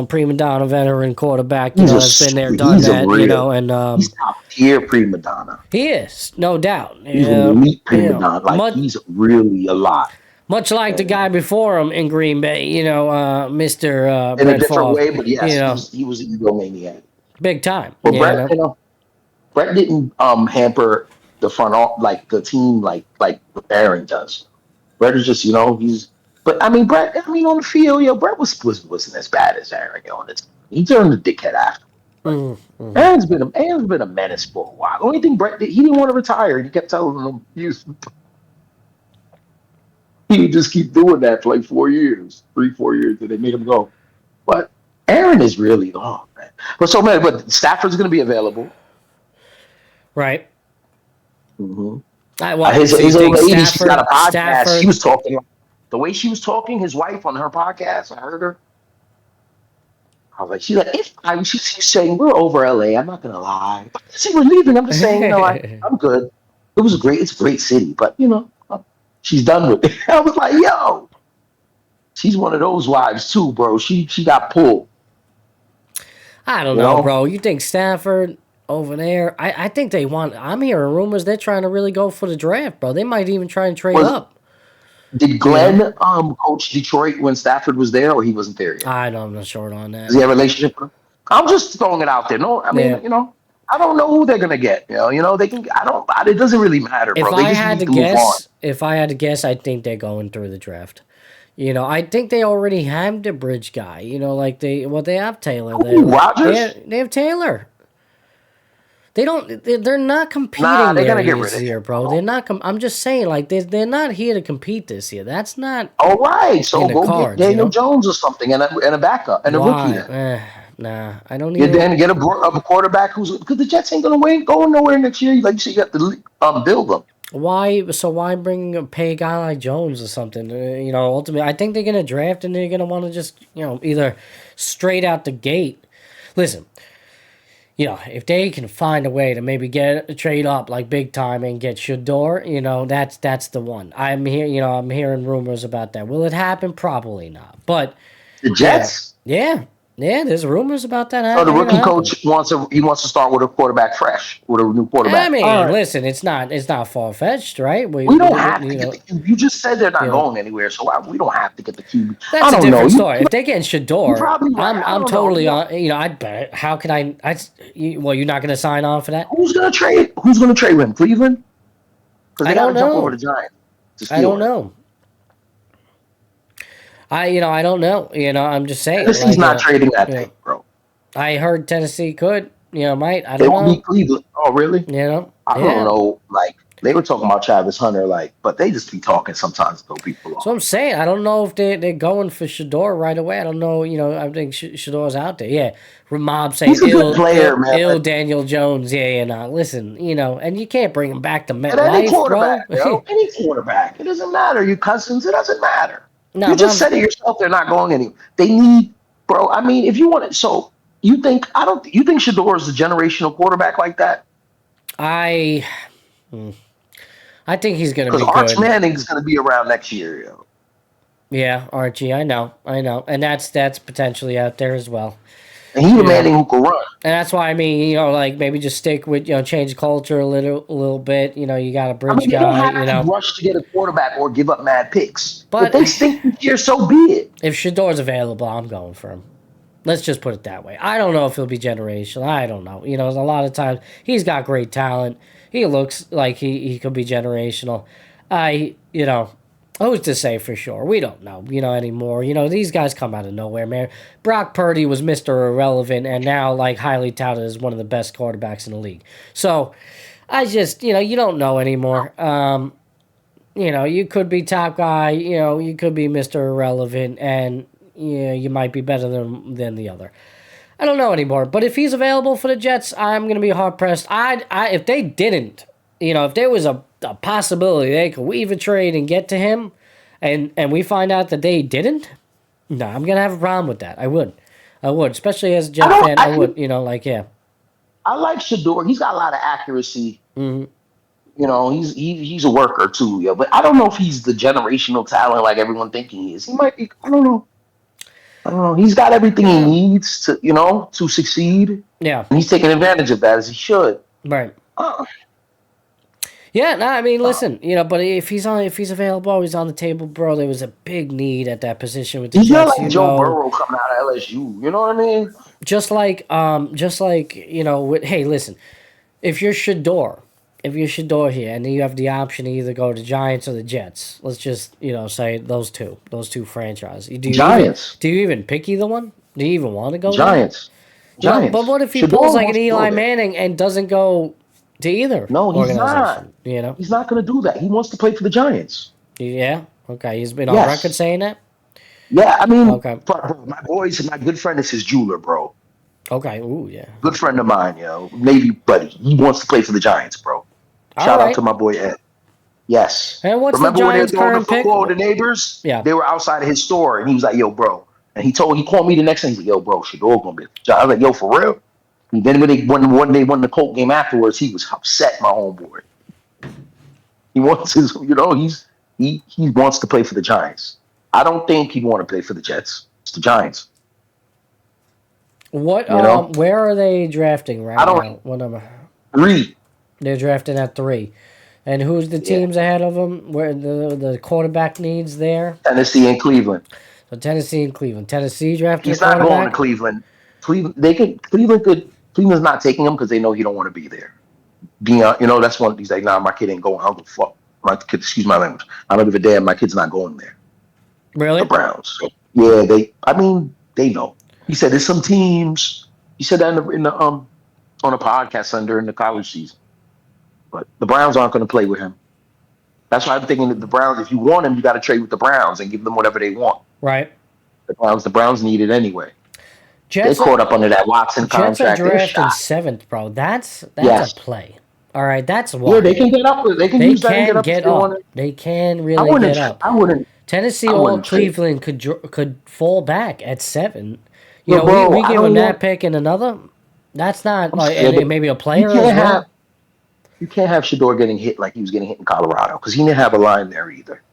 prima donna veteran quarterback, that's been there, done that, and
he's top tier prima donna.
He is, no doubt.
He's an elite prima donna. He's really a lot.
Much like the guy before him in Green Bay, Mr.
in a different way, but yes, he was an egomaniac.
Big time.
But Brett didn't hamper the front off the team like Aaron does. Brett is just, But Brett. On the field, Brett wasn't as bad as Aaron. He turned the dickhead after.
Mm-hmm.
Aaron's been a menace for a while. The only thing Brett did, he didn't want to retire. He kept telling them he would just keep doing that for 4 years, 3-4 years, and they made him go. But Aaron is really man. But Stafford's going to be available,
right?
Mm-hmm. His old lady, she's got a podcast.
Stafford.
She was talking. The way she was talking, his wife on her podcast, I heard her. I was like, she's saying, we're over LA. I'm not going to lie. See, we're leaving. I'm just saying, I'm good. It's a great city, but, she's done with it. I was like, yo, she's one of those wives too, bro. She got pulled.
I don't know, bro. You think Stafford over there? I think they want, I'm hearing rumors they're trying to really go for the draft, bro. They might even try and trade up.
Did Glenn coach Detroit when Stafford was there, or he wasn't there yet?
I'm not sure on that.
Does he have a relationship with him? I'm just throwing it out there. No, I I don't know who they're gonna get. They can. It doesn't really matter, bro.
If I had to guess, I think they're going through the draft. I think they already have the bridge guy. They have Taylor.
Rodgers?
They have Taylor. They're not competing
they're gonna get rid of
year, bro. They're not. I'm just saying, they're not here to compete this year. That's not.
All right, so go get Daniel Jones or something and a backup and a rookie.
Nah, I don't
need. Then get a quarterback because the Jets ain't going nowhere next year. Like you said, you got to build them.
Why? So why pay a guy like Jones or something? Ultimately, I think they're gonna draft and they're gonna want to just either straight out the gate. Listen. If they can find a way to maybe get a trade up big time and get Shador, that's the one. I'm hearing rumors about that. Will it happen? Probably not. But
the Jets?
Yeah, there's rumors about that
happening. So the rookie coach wants to start with a quarterback fresh, with a new quarterback.
Listen, it's not far fetched, right?
We don't have to get the QB. You just said they're not going anywhere, so we don't have to get the QB.
That's a different story. If they get Shador, I'm totally on. I'd bet. How can I? You're not going to sign on for that.
Who's going to trade with him? Cleveland? Because they got to jump over the Giants.
I don't know. I don't know. I'm just saying.
He's not trading that thing, bro.
I heard Tennessee could. Might. I
They
don't
won't
know.
beat Cleveland. Oh, really? I don't know. Like, they were talking about Travis Hunter, but they just be talking sometimes to throw people off.
So I'm saying, I don't know if they're going for Shador right away. I don't know. I think Shador's out there. Yeah. Ramab saying,
He's a good player, man.
Ill Daniel Jones. Yeah. Listen, and you can't bring him back to MetLife,
any quarterback,
bro.
any quarterback. It doesn't matter. You Cousins, it doesn't matter.
No,
you just said it yourself. They're not going anywhere. They need, bro. I mean, if you want it, so you think Shador is a generational quarterback like that?
I think he's going to be
good. Because Arch
good.
Manning's going to be around next year, yo.
Yeah, Archie, I know, and that's potentially out there as well.
And he's a Manning who can run.
And that's why maybe just stick with change culture a little bit. You got a bridge guy.
You don't have to rush to get a quarterback or give up mad picks. But if they stink this year, so be it.
If Shador's available, I'm going for him. Let's just put it that way. I don't know if he'll be generational. I don't know. A lot of times he's got great talent. He looks like he could be generational. Who's to say for sure? We don't know, anymore. These guys come out of nowhere, man. Brock Purdy was Mr. Irrelevant and now, highly touted as one of the best quarterbacks in the league. So, I just, you don't know anymore. You could be top guy, you could be Mr. Irrelevant, and, you might be better than the other. I don't know anymore. But if he's available for the Jets, I'm going to be hard-pressed. If they didn't, if there was a possibility they could weave a trade and get to him, and we find out that they didn't, no, I'm going to have a problem with that. I would. Especially as a Jet fan, I would, yeah.
I like Shador. He's got a lot of accuracy.
Mm-hmm.
He's a worker too, yeah. But I don't know if he's the generational talent like everyone thinking he is. He might be. I don't know. He's got everything he needs to succeed.
Yeah.
And he's taking advantage of that as he should.
Right. Yeah, no, I mean, listen, but if he's available, he's on the table, bro. There was a big need at that position with the
Jets.
He's
not like Joe Burrow coming out of LSU. You know what I mean?
Just like, hey, listen, if you're Shador here, and then you have the option to either go to Giants or the Jets, let's just, say those two franchises.
Giants.
Do you even pick either one? Do you even want to go
Giants?
There? Giants. But what if he pulls like an Eli Manning and doesn't go to either?
No, he's not. He's not going to do that. He wants to play for the Giants.
Yeah. Okay. He's been on record saying that.
Yeah, I mean, bro, my good friend is his jeweler, bro.
Okay. Ooh, yeah.
Good friend of mine, maybe buddy. He wants to play for the Giants, bro. Shout out to my boy Ed. Yes.
And what's
Remember
the Giants'
when they were
current
throwing the football
pick?
The neighbors?
Yeah.
They were outside of his store, and he was like, "Yo, bro." And he called me the next day. He's like, "Yo, bro, Shador gonna be." I was like, "Yo, for real?" And then when they won the Colt game afterwards, he was upset. My homeboy. He wants his, he wants to play for the Giants. I don't think he'd want to play for the Jets. It's the Giants.
What? Where are they drafting right now? What number?
3.
They're drafting at 3. And who's the teams ahead of them? Where the quarterback needs there?
Tennessee and Cleveland.
So Tennessee and Cleveland. Tennessee drafting.
He's not going to Cleveland. Cleveland's not taking him because they know he don't want to be there. That's one. He's like, nah, my kid ain't going. I don't give a fuck. My kid, excuse my language. I don't give a damn. My kid's not going there.
Really?
The Browns. Yeah, they know. He said there's some teams. He said that in the on a podcast during the college season. But the Browns aren't going to play with him. That's why I'm thinking that the Browns, if you want him, you got to trade with the Browns and give them whatever they want.
Right.
The Browns need it anyway.
Jets
they caught up under that Watson contract.
Jets are drafting 7th, bro. That's a play. All right, that's why.
Yeah, they can get up. They can use that and get up.
They can really get up.
I wouldn't.
Tennessee or Cleveland could fall back at 7. We give them that pick and another. That's not maybe a player as well.
You can't have Shador getting hit like he was getting hit in Colorado because he didn't have a line there either.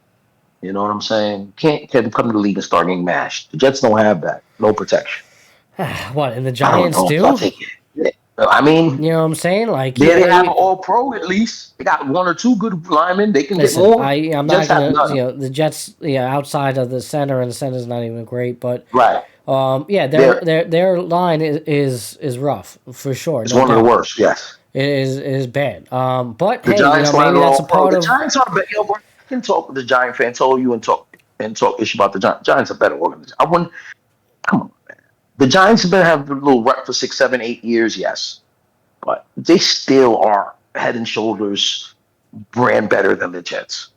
You know what I'm saying? Can't have him come to the league and start getting mashed. The Jets don't have that. No protection.
What, and the Giants do?
I mean,
you know what I'm saying?
They have an all-pro at least. They got 1 or 2 good linemen. They can get more.
I'm not going to, the Jets, outside of the center, and the center's not even great, but
right.
Their line is rough for sure.
It's one of the worst. Yes,
it is bad. But
the Giants
maybe that's a part of.
The Giants are better. I can talk with the Giant fan. Told you and talk issue about the Giants. Giants are better organization. I wouldn't. Come on, man. The Giants have been having a little rut for 6, 7, 8 years, yes, but they still are head and shoulders brand better than the Jets.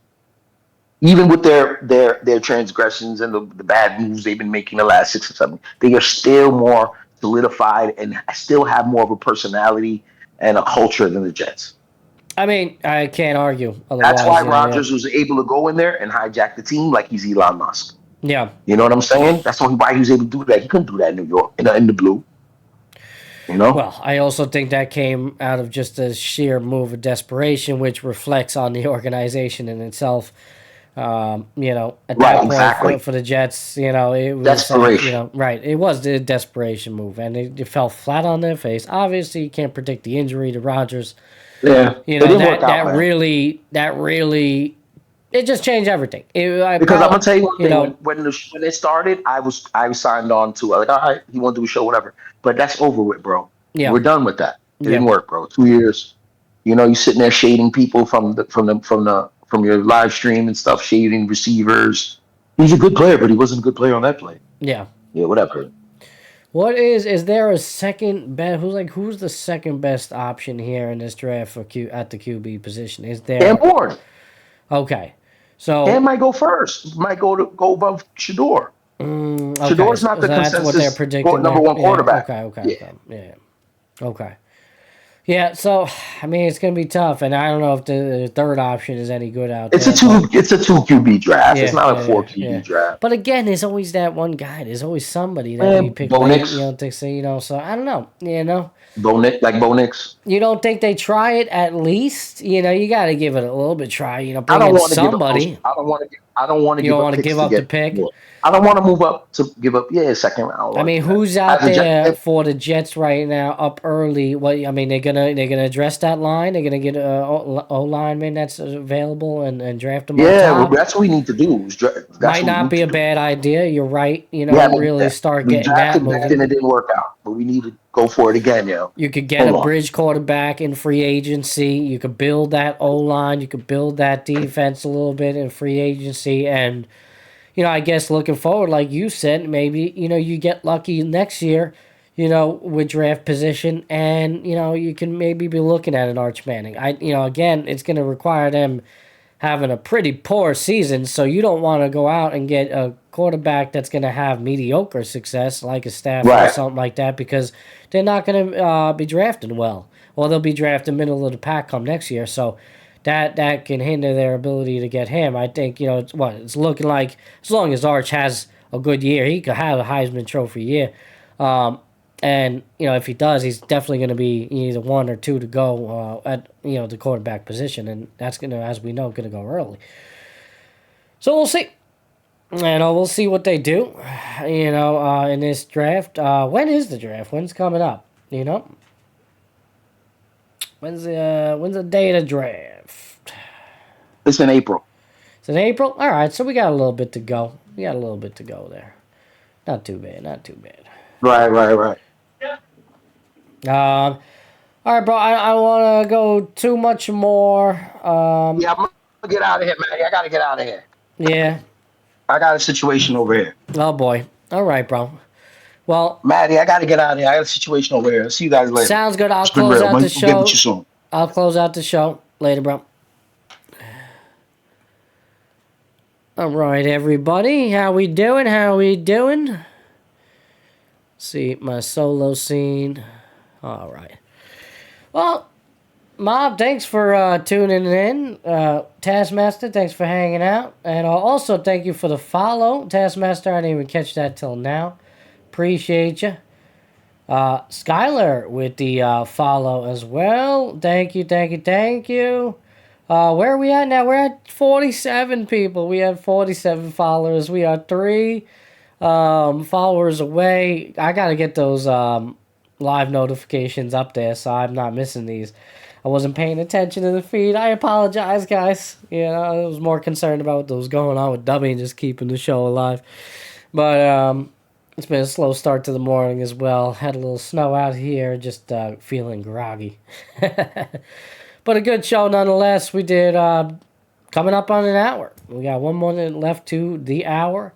Even with their transgressions and the bad moves they've been making the last 6 or 7, they are still more solidified and still have more of a personality and a culture than the Jets.
I mean, I can't argue. Otherwise,
that's why Rodgers was able to go in there and hijack the team like he's Elon Musk.
Yeah.
You know what I'm saying? That's why he was able to do that. He couldn't do that in New York, in the blue. You know?
Well, I also think that came out of just a sheer move of desperation, which reflects on the organization in itself. At that point for the Jets, it was
desperation.
It was the desperation move, and it fell flat on their face. Obviously, you can't predict the injury to Rodgers.
Yeah,
that really, it just changed everything.
Because I'm gonna tell you one thing. When it started, I was signed on to all right, you want to do a show, whatever. But that's over with, bro. Yeah, we're done with that. It didn't work, bro. 2 years. You sitting there shading people from your live stream and stuff, shading receivers. He's a good player, but he wasn't a good player on that play.
Yeah.
Yeah, whatever.
What is there a second best? Who's the second best option here in this draft at the QB position? Is there
Cam Ward?
Okay, so
Cam might go first. Might go above Shador.
Okay.
Shador's not the consensus
that's what they're predicting
number one quarterback.
Okay. Yeah, so I mean it's gonna be tough, and I don't know if the third option is any good out there.
It's a two QB draft. It's not a 4 QB draft.
But again, there's always that one guy. There's always somebody that you pick. So I don't know.
Bo Nix.
You don't think they try it at least? You got to give it a little bit try. Bring
I don't
in
want
somebody.
I don't want to. You don't want to
give up the pick.
I don't want to move up to give up. Yeah, second round.
I mean, who's out there for the Jets right now? Up early. They're gonna address that line. They're gonna get a O lineman that's available and draft them.
Yeah, well, that's what we need to do.
Might not be a bad idea. You're right. Really start getting that moving.
And it didn't work out, but we need to go for it again,
You could get a bridge quarterback in free agency. You could build that O line. You could build that defense a little bit in free agency, and I guess looking forward, like you said, maybe you get lucky next year, with draft position, and you can maybe be looking at an Arch Manning. Again, it's going to require them having a pretty poor season, so you don't want to go out and get a quarterback that's going to have mediocre success, like a Stafford or something like that, because they're not going to be drafting well, or they'll be drafted middle of the pack come next year. So that can hinder their ability to get him. I think it's looking like as long as Arch has a good year, he could have a Heisman Trophy year. And if he does, he's definitely going to be either 1 or 2 to go at the quarterback position, and that's going to, as we know, going to go early. So we'll see. We'll see what they do. In this draft. When is the draft? When's coming up? When's the date of draft?
It's in April.
It's in April? All right, so we got a little bit to go. There. Not too bad.
Right.
All right, bro. I don't want to go too much more.
I'm gonna get out of here, man. I gotta get out of here.
Yeah.
I got a situation over here.
Oh boy. All right, bro. Well,
Matty, I gotta get out of here. I got a situation over here. See you guys later.
Sounds good. I'll close out the show. Get with you soon. I'll close out the show later, bro. All right, everybody. How we doing? See my solo scene. All right. Well, Mob, thanks for tuning in. Taskmaster, thanks for hanging out. And also thank you for the follow. Taskmaster, I didn't even catch that till now. Appreciate you. Skylar with the follow as well. Thank you. Where are we at now? We're at 47 people. We have 47 followers. We are 3 followers away. I got to get those live notifications up there so I'm not missing these. I wasn't paying attention to the feed. I apologize, guys. I was more concerned about what was going on with Dubby and just keeping the show alive. But it's been a slow start to the morning as well. Had a little snow out here, just feeling groggy. But a good show nonetheless. We did coming up on an hour. We got 1 minute left to the hour.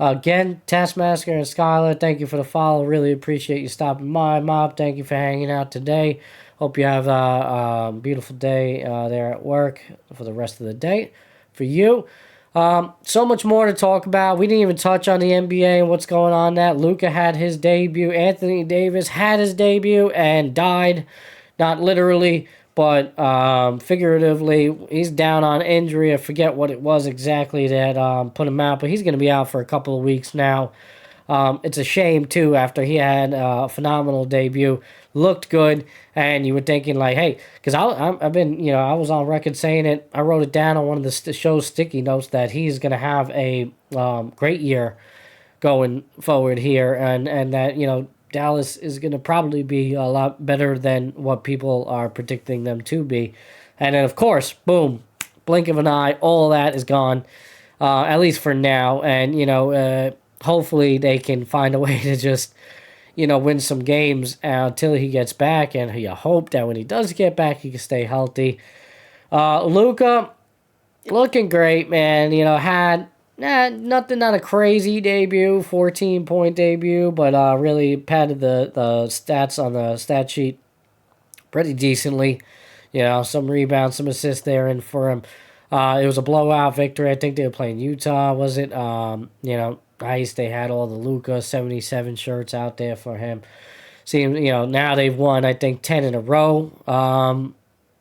Again, Taskmaster and Skylar, thank you for the follow. Really appreciate you stopping by. Mob, thank you for hanging out today. Hope you have a beautiful day there at work for the rest of the day for you. So much more to talk about. We didn't even touch on the NBA and what's going on there. Luka had his debut. Anthony Davis had his debut and died. Not literally, but figuratively. He's down on injury. I forget what it was exactly that put him out, but he's going to be out for a couple of weeks now. It's a shame, too, after he had a phenomenal debut. Looked good, and you were thinking, like, hey, because I've been, I was on record saying it. I wrote it down on one of the show's sticky notes that he's going to have a great year going forward here, and that, Dallas is going to probably be a lot better than what people are predicting them to be. And then, of course, boom, blink of an eye, all of that is gone, at least for now. And, hopefully they can find a way to just, win some games until he gets back. And you hope that when he does get back, he can stay healthy. Luka, looking great, man. Had not a crazy debut, 14-point debut, but really padded the stats on the stat sheet pretty decently. Some rebounds, some assists there, and for him, it was a blowout victory. I think they were playing Utah, was it? Nice. They had all the Luka 77 shirts out there for him. Now they've won, I think, 10 in a row.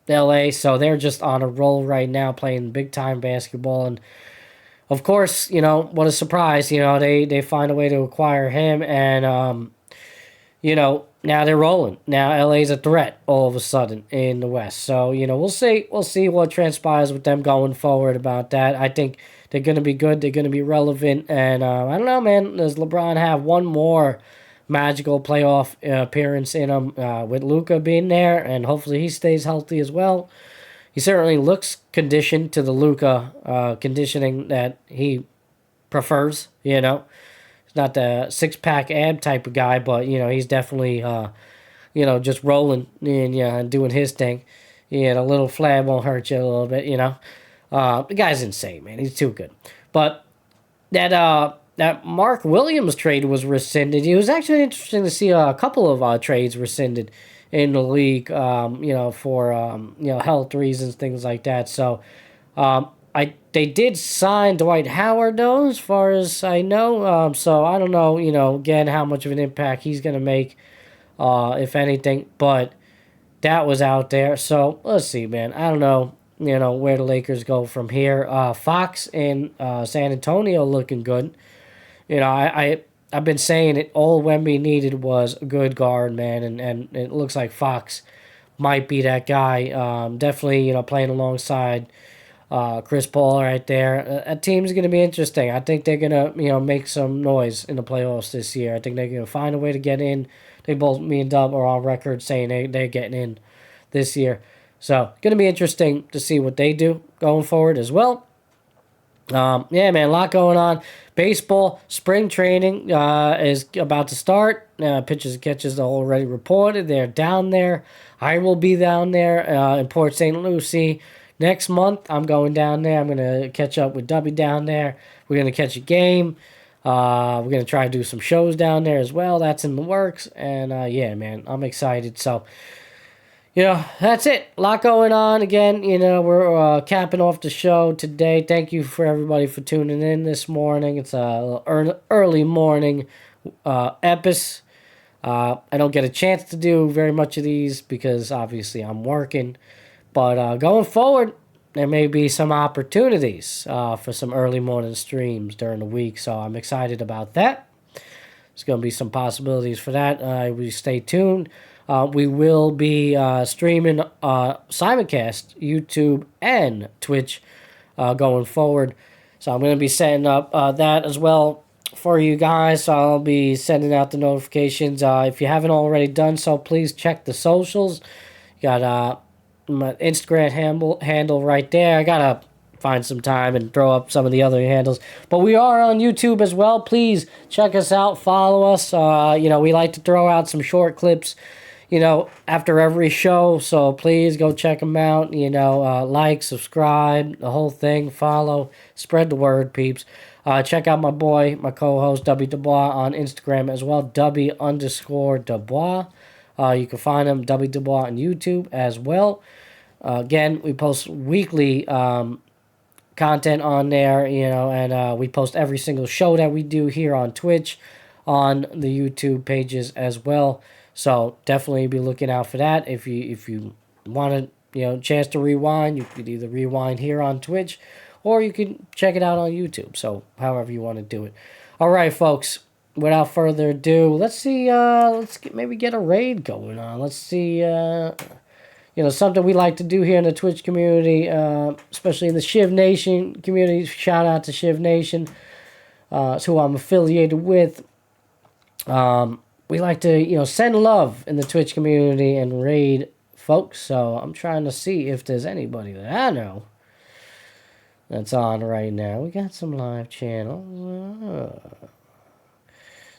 LA, so they're just on a roll right now, playing big-time basketball, and of course, what a surprise, they find a way to acquire him, and, now they're rolling. Now LA's a threat all of a sudden in the West. So, we'll see what transpires with them going forward about that. I think they're going to be good. They're going to be relevant. And I don't know, man, does LeBron have one more magical playoff appearance in him with Luka being there? And hopefully he stays healthy as well. He certainly looks conditioned to the Luka conditioning that he prefers, He's not the six-pack ab type of guy, but, he's definitely, just rolling and doing his thing. A little flab won't hurt you a little bit, The guy's insane, man. He's too good. But that Mark Williams trade was rescinded. It was actually interesting to see a couple of trades rescinded in the league, for, health reasons, things like that. So, they did sign Dwight Howard, though, as far as I know. So, I don't know, again, how much of an impact he's going to make, if anything. But that was out there. So, let's see, man. I don't know, where the Lakers go from here. Fox in San Antonio looking good. I've been saying it. All Wemby needed was a good guard, man, and it looks like Fox might be that guy. Definitely, playing alongside Chris Paul right there. That team's going to be interesting. I think they're going to, make some noise in the playoffs this year. I think they're going to find a way to get in. They both, me and Dub, are on record saying they're getting in this year. So, going to be interesting to see what they do going forward as well. Yeah, man, a lot going on. Baseball, spring training is about to start. Pitches and catches are already reported. They're down there. I will be down there in Port St. Lucie next month. I'm going down there. I'm going to catch up with Dubby down there. We're going to catch a game. We're going to try to do some shows down there as well. That's in the works. And, yeah, man, I'm excited. So, that's it. A lot going on. Again, we're capping off the show today. Thank you for everybody for tuning in this morning. It's a early morning Epis. I don't get a chance to do very much of these because obviously I'm working. But going forward, there may be some opportunities for some early morning streams during the week. So I'm excited about that. There's going to be some possibilities for that. We stay tuned. We will be streaming Simoncast, YouTube, and Twitch going forward. So I'm going to be setting up that as well for you guys. So I'll be sending out the notifications. If you haven't already done so, please check the socials. You got my Instagram handle right there. I got to find some time and throw up some of the other handles. But we are on YouTube as well. Please check us out. Follow us. We like to throw out some short clips after every show, so please go check them out, like, subscribe, the whole thing, follow, spread the word, peeps. Check out my boy, my co-host, W. Dubois, on Instagram as well, W_Dubois. You can find him, W. Dubois, on YouTube as well. Again, we post weekly content on there, and we post every single show that we do here on Twitch, on the YouTube pages as well. So definitely be looking out for that. If you want a chance to rewind, you could either rewind here on Twitch, or you can check it out on YouTube. So however you want to do it. All right, folks. Without further ado, let's see. Maybe get a raid going on. Let's see. Something we like to do here in the Twitch community, especially in the Shiv Nation community. Shout out to Shiv Nation, who I'm affiliated with. We like to, send love in the Twitch community and raid folks. So I'm trying to see if there's anybody that I know that's on right now. We got some live channels.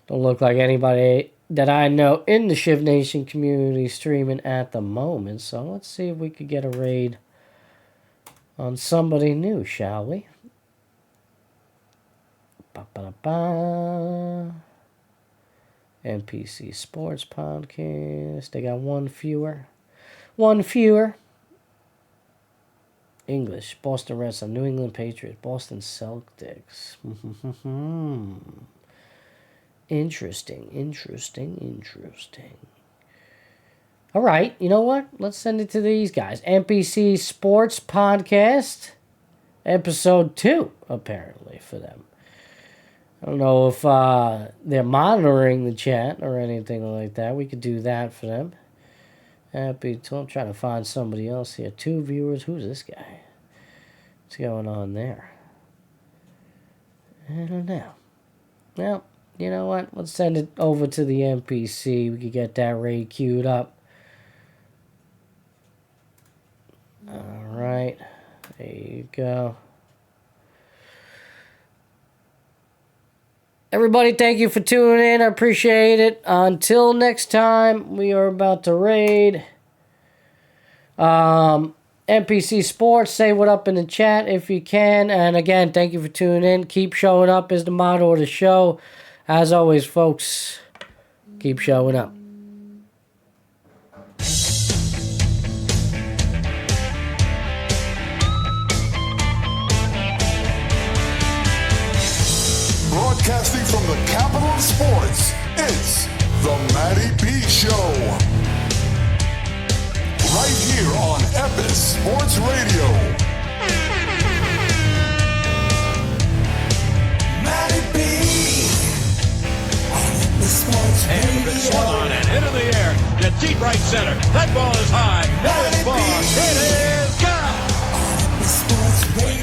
Don't look like anybody that I know in the Shiv Nation community streaming at the moment. So let's see if we could get a raid on somebody new, shall we? Ba-ba-da-ba. NPC Sports Podcast. They got one fewer. English. Boston Red Sox. New England Patriots. Boston Celtics. Interesting. All right, you know what? Let's send it to these guys. NPC Sports Podcast, episode 2, apparently, for them. I don't know if they're monitoring the chat or anything like that. We could do that for them. I'm trying to find somebody else here. 2 viewers. Who's this guy? What's going on there? I don't know. Well, you know what? Let's send it over to the NPC. We could get that raid queued up. All right. There you go. Everybody, thank you for tuning in. I appreciate it. Until next time, we are about to raid. NPC Sports, say what up in the chat if you can. And again, thank you for tuning in. Keep showing up is the motto of the show. As always, folks, keep showing up.
Broadcasting from the capital of sports, it's the Matty B Show. Right here on Epis Sports Radio. Matty B.
And it's swung on and hit in the air. To deep right center. That ball is high. That is far. It is gone.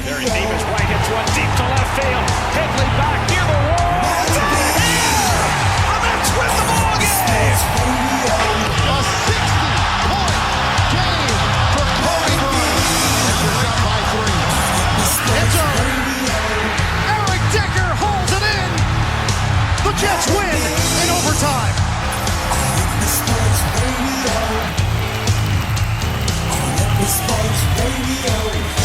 Very deep. It's right. Hits one deep to left field. Headley back near the wall. It's in the air. A Mets win the ball game.
A 60-point game for Corey Burns. They're up by 3. It's over. Eric Decker holds it in. The Jets win in overtime.
Sports Radio.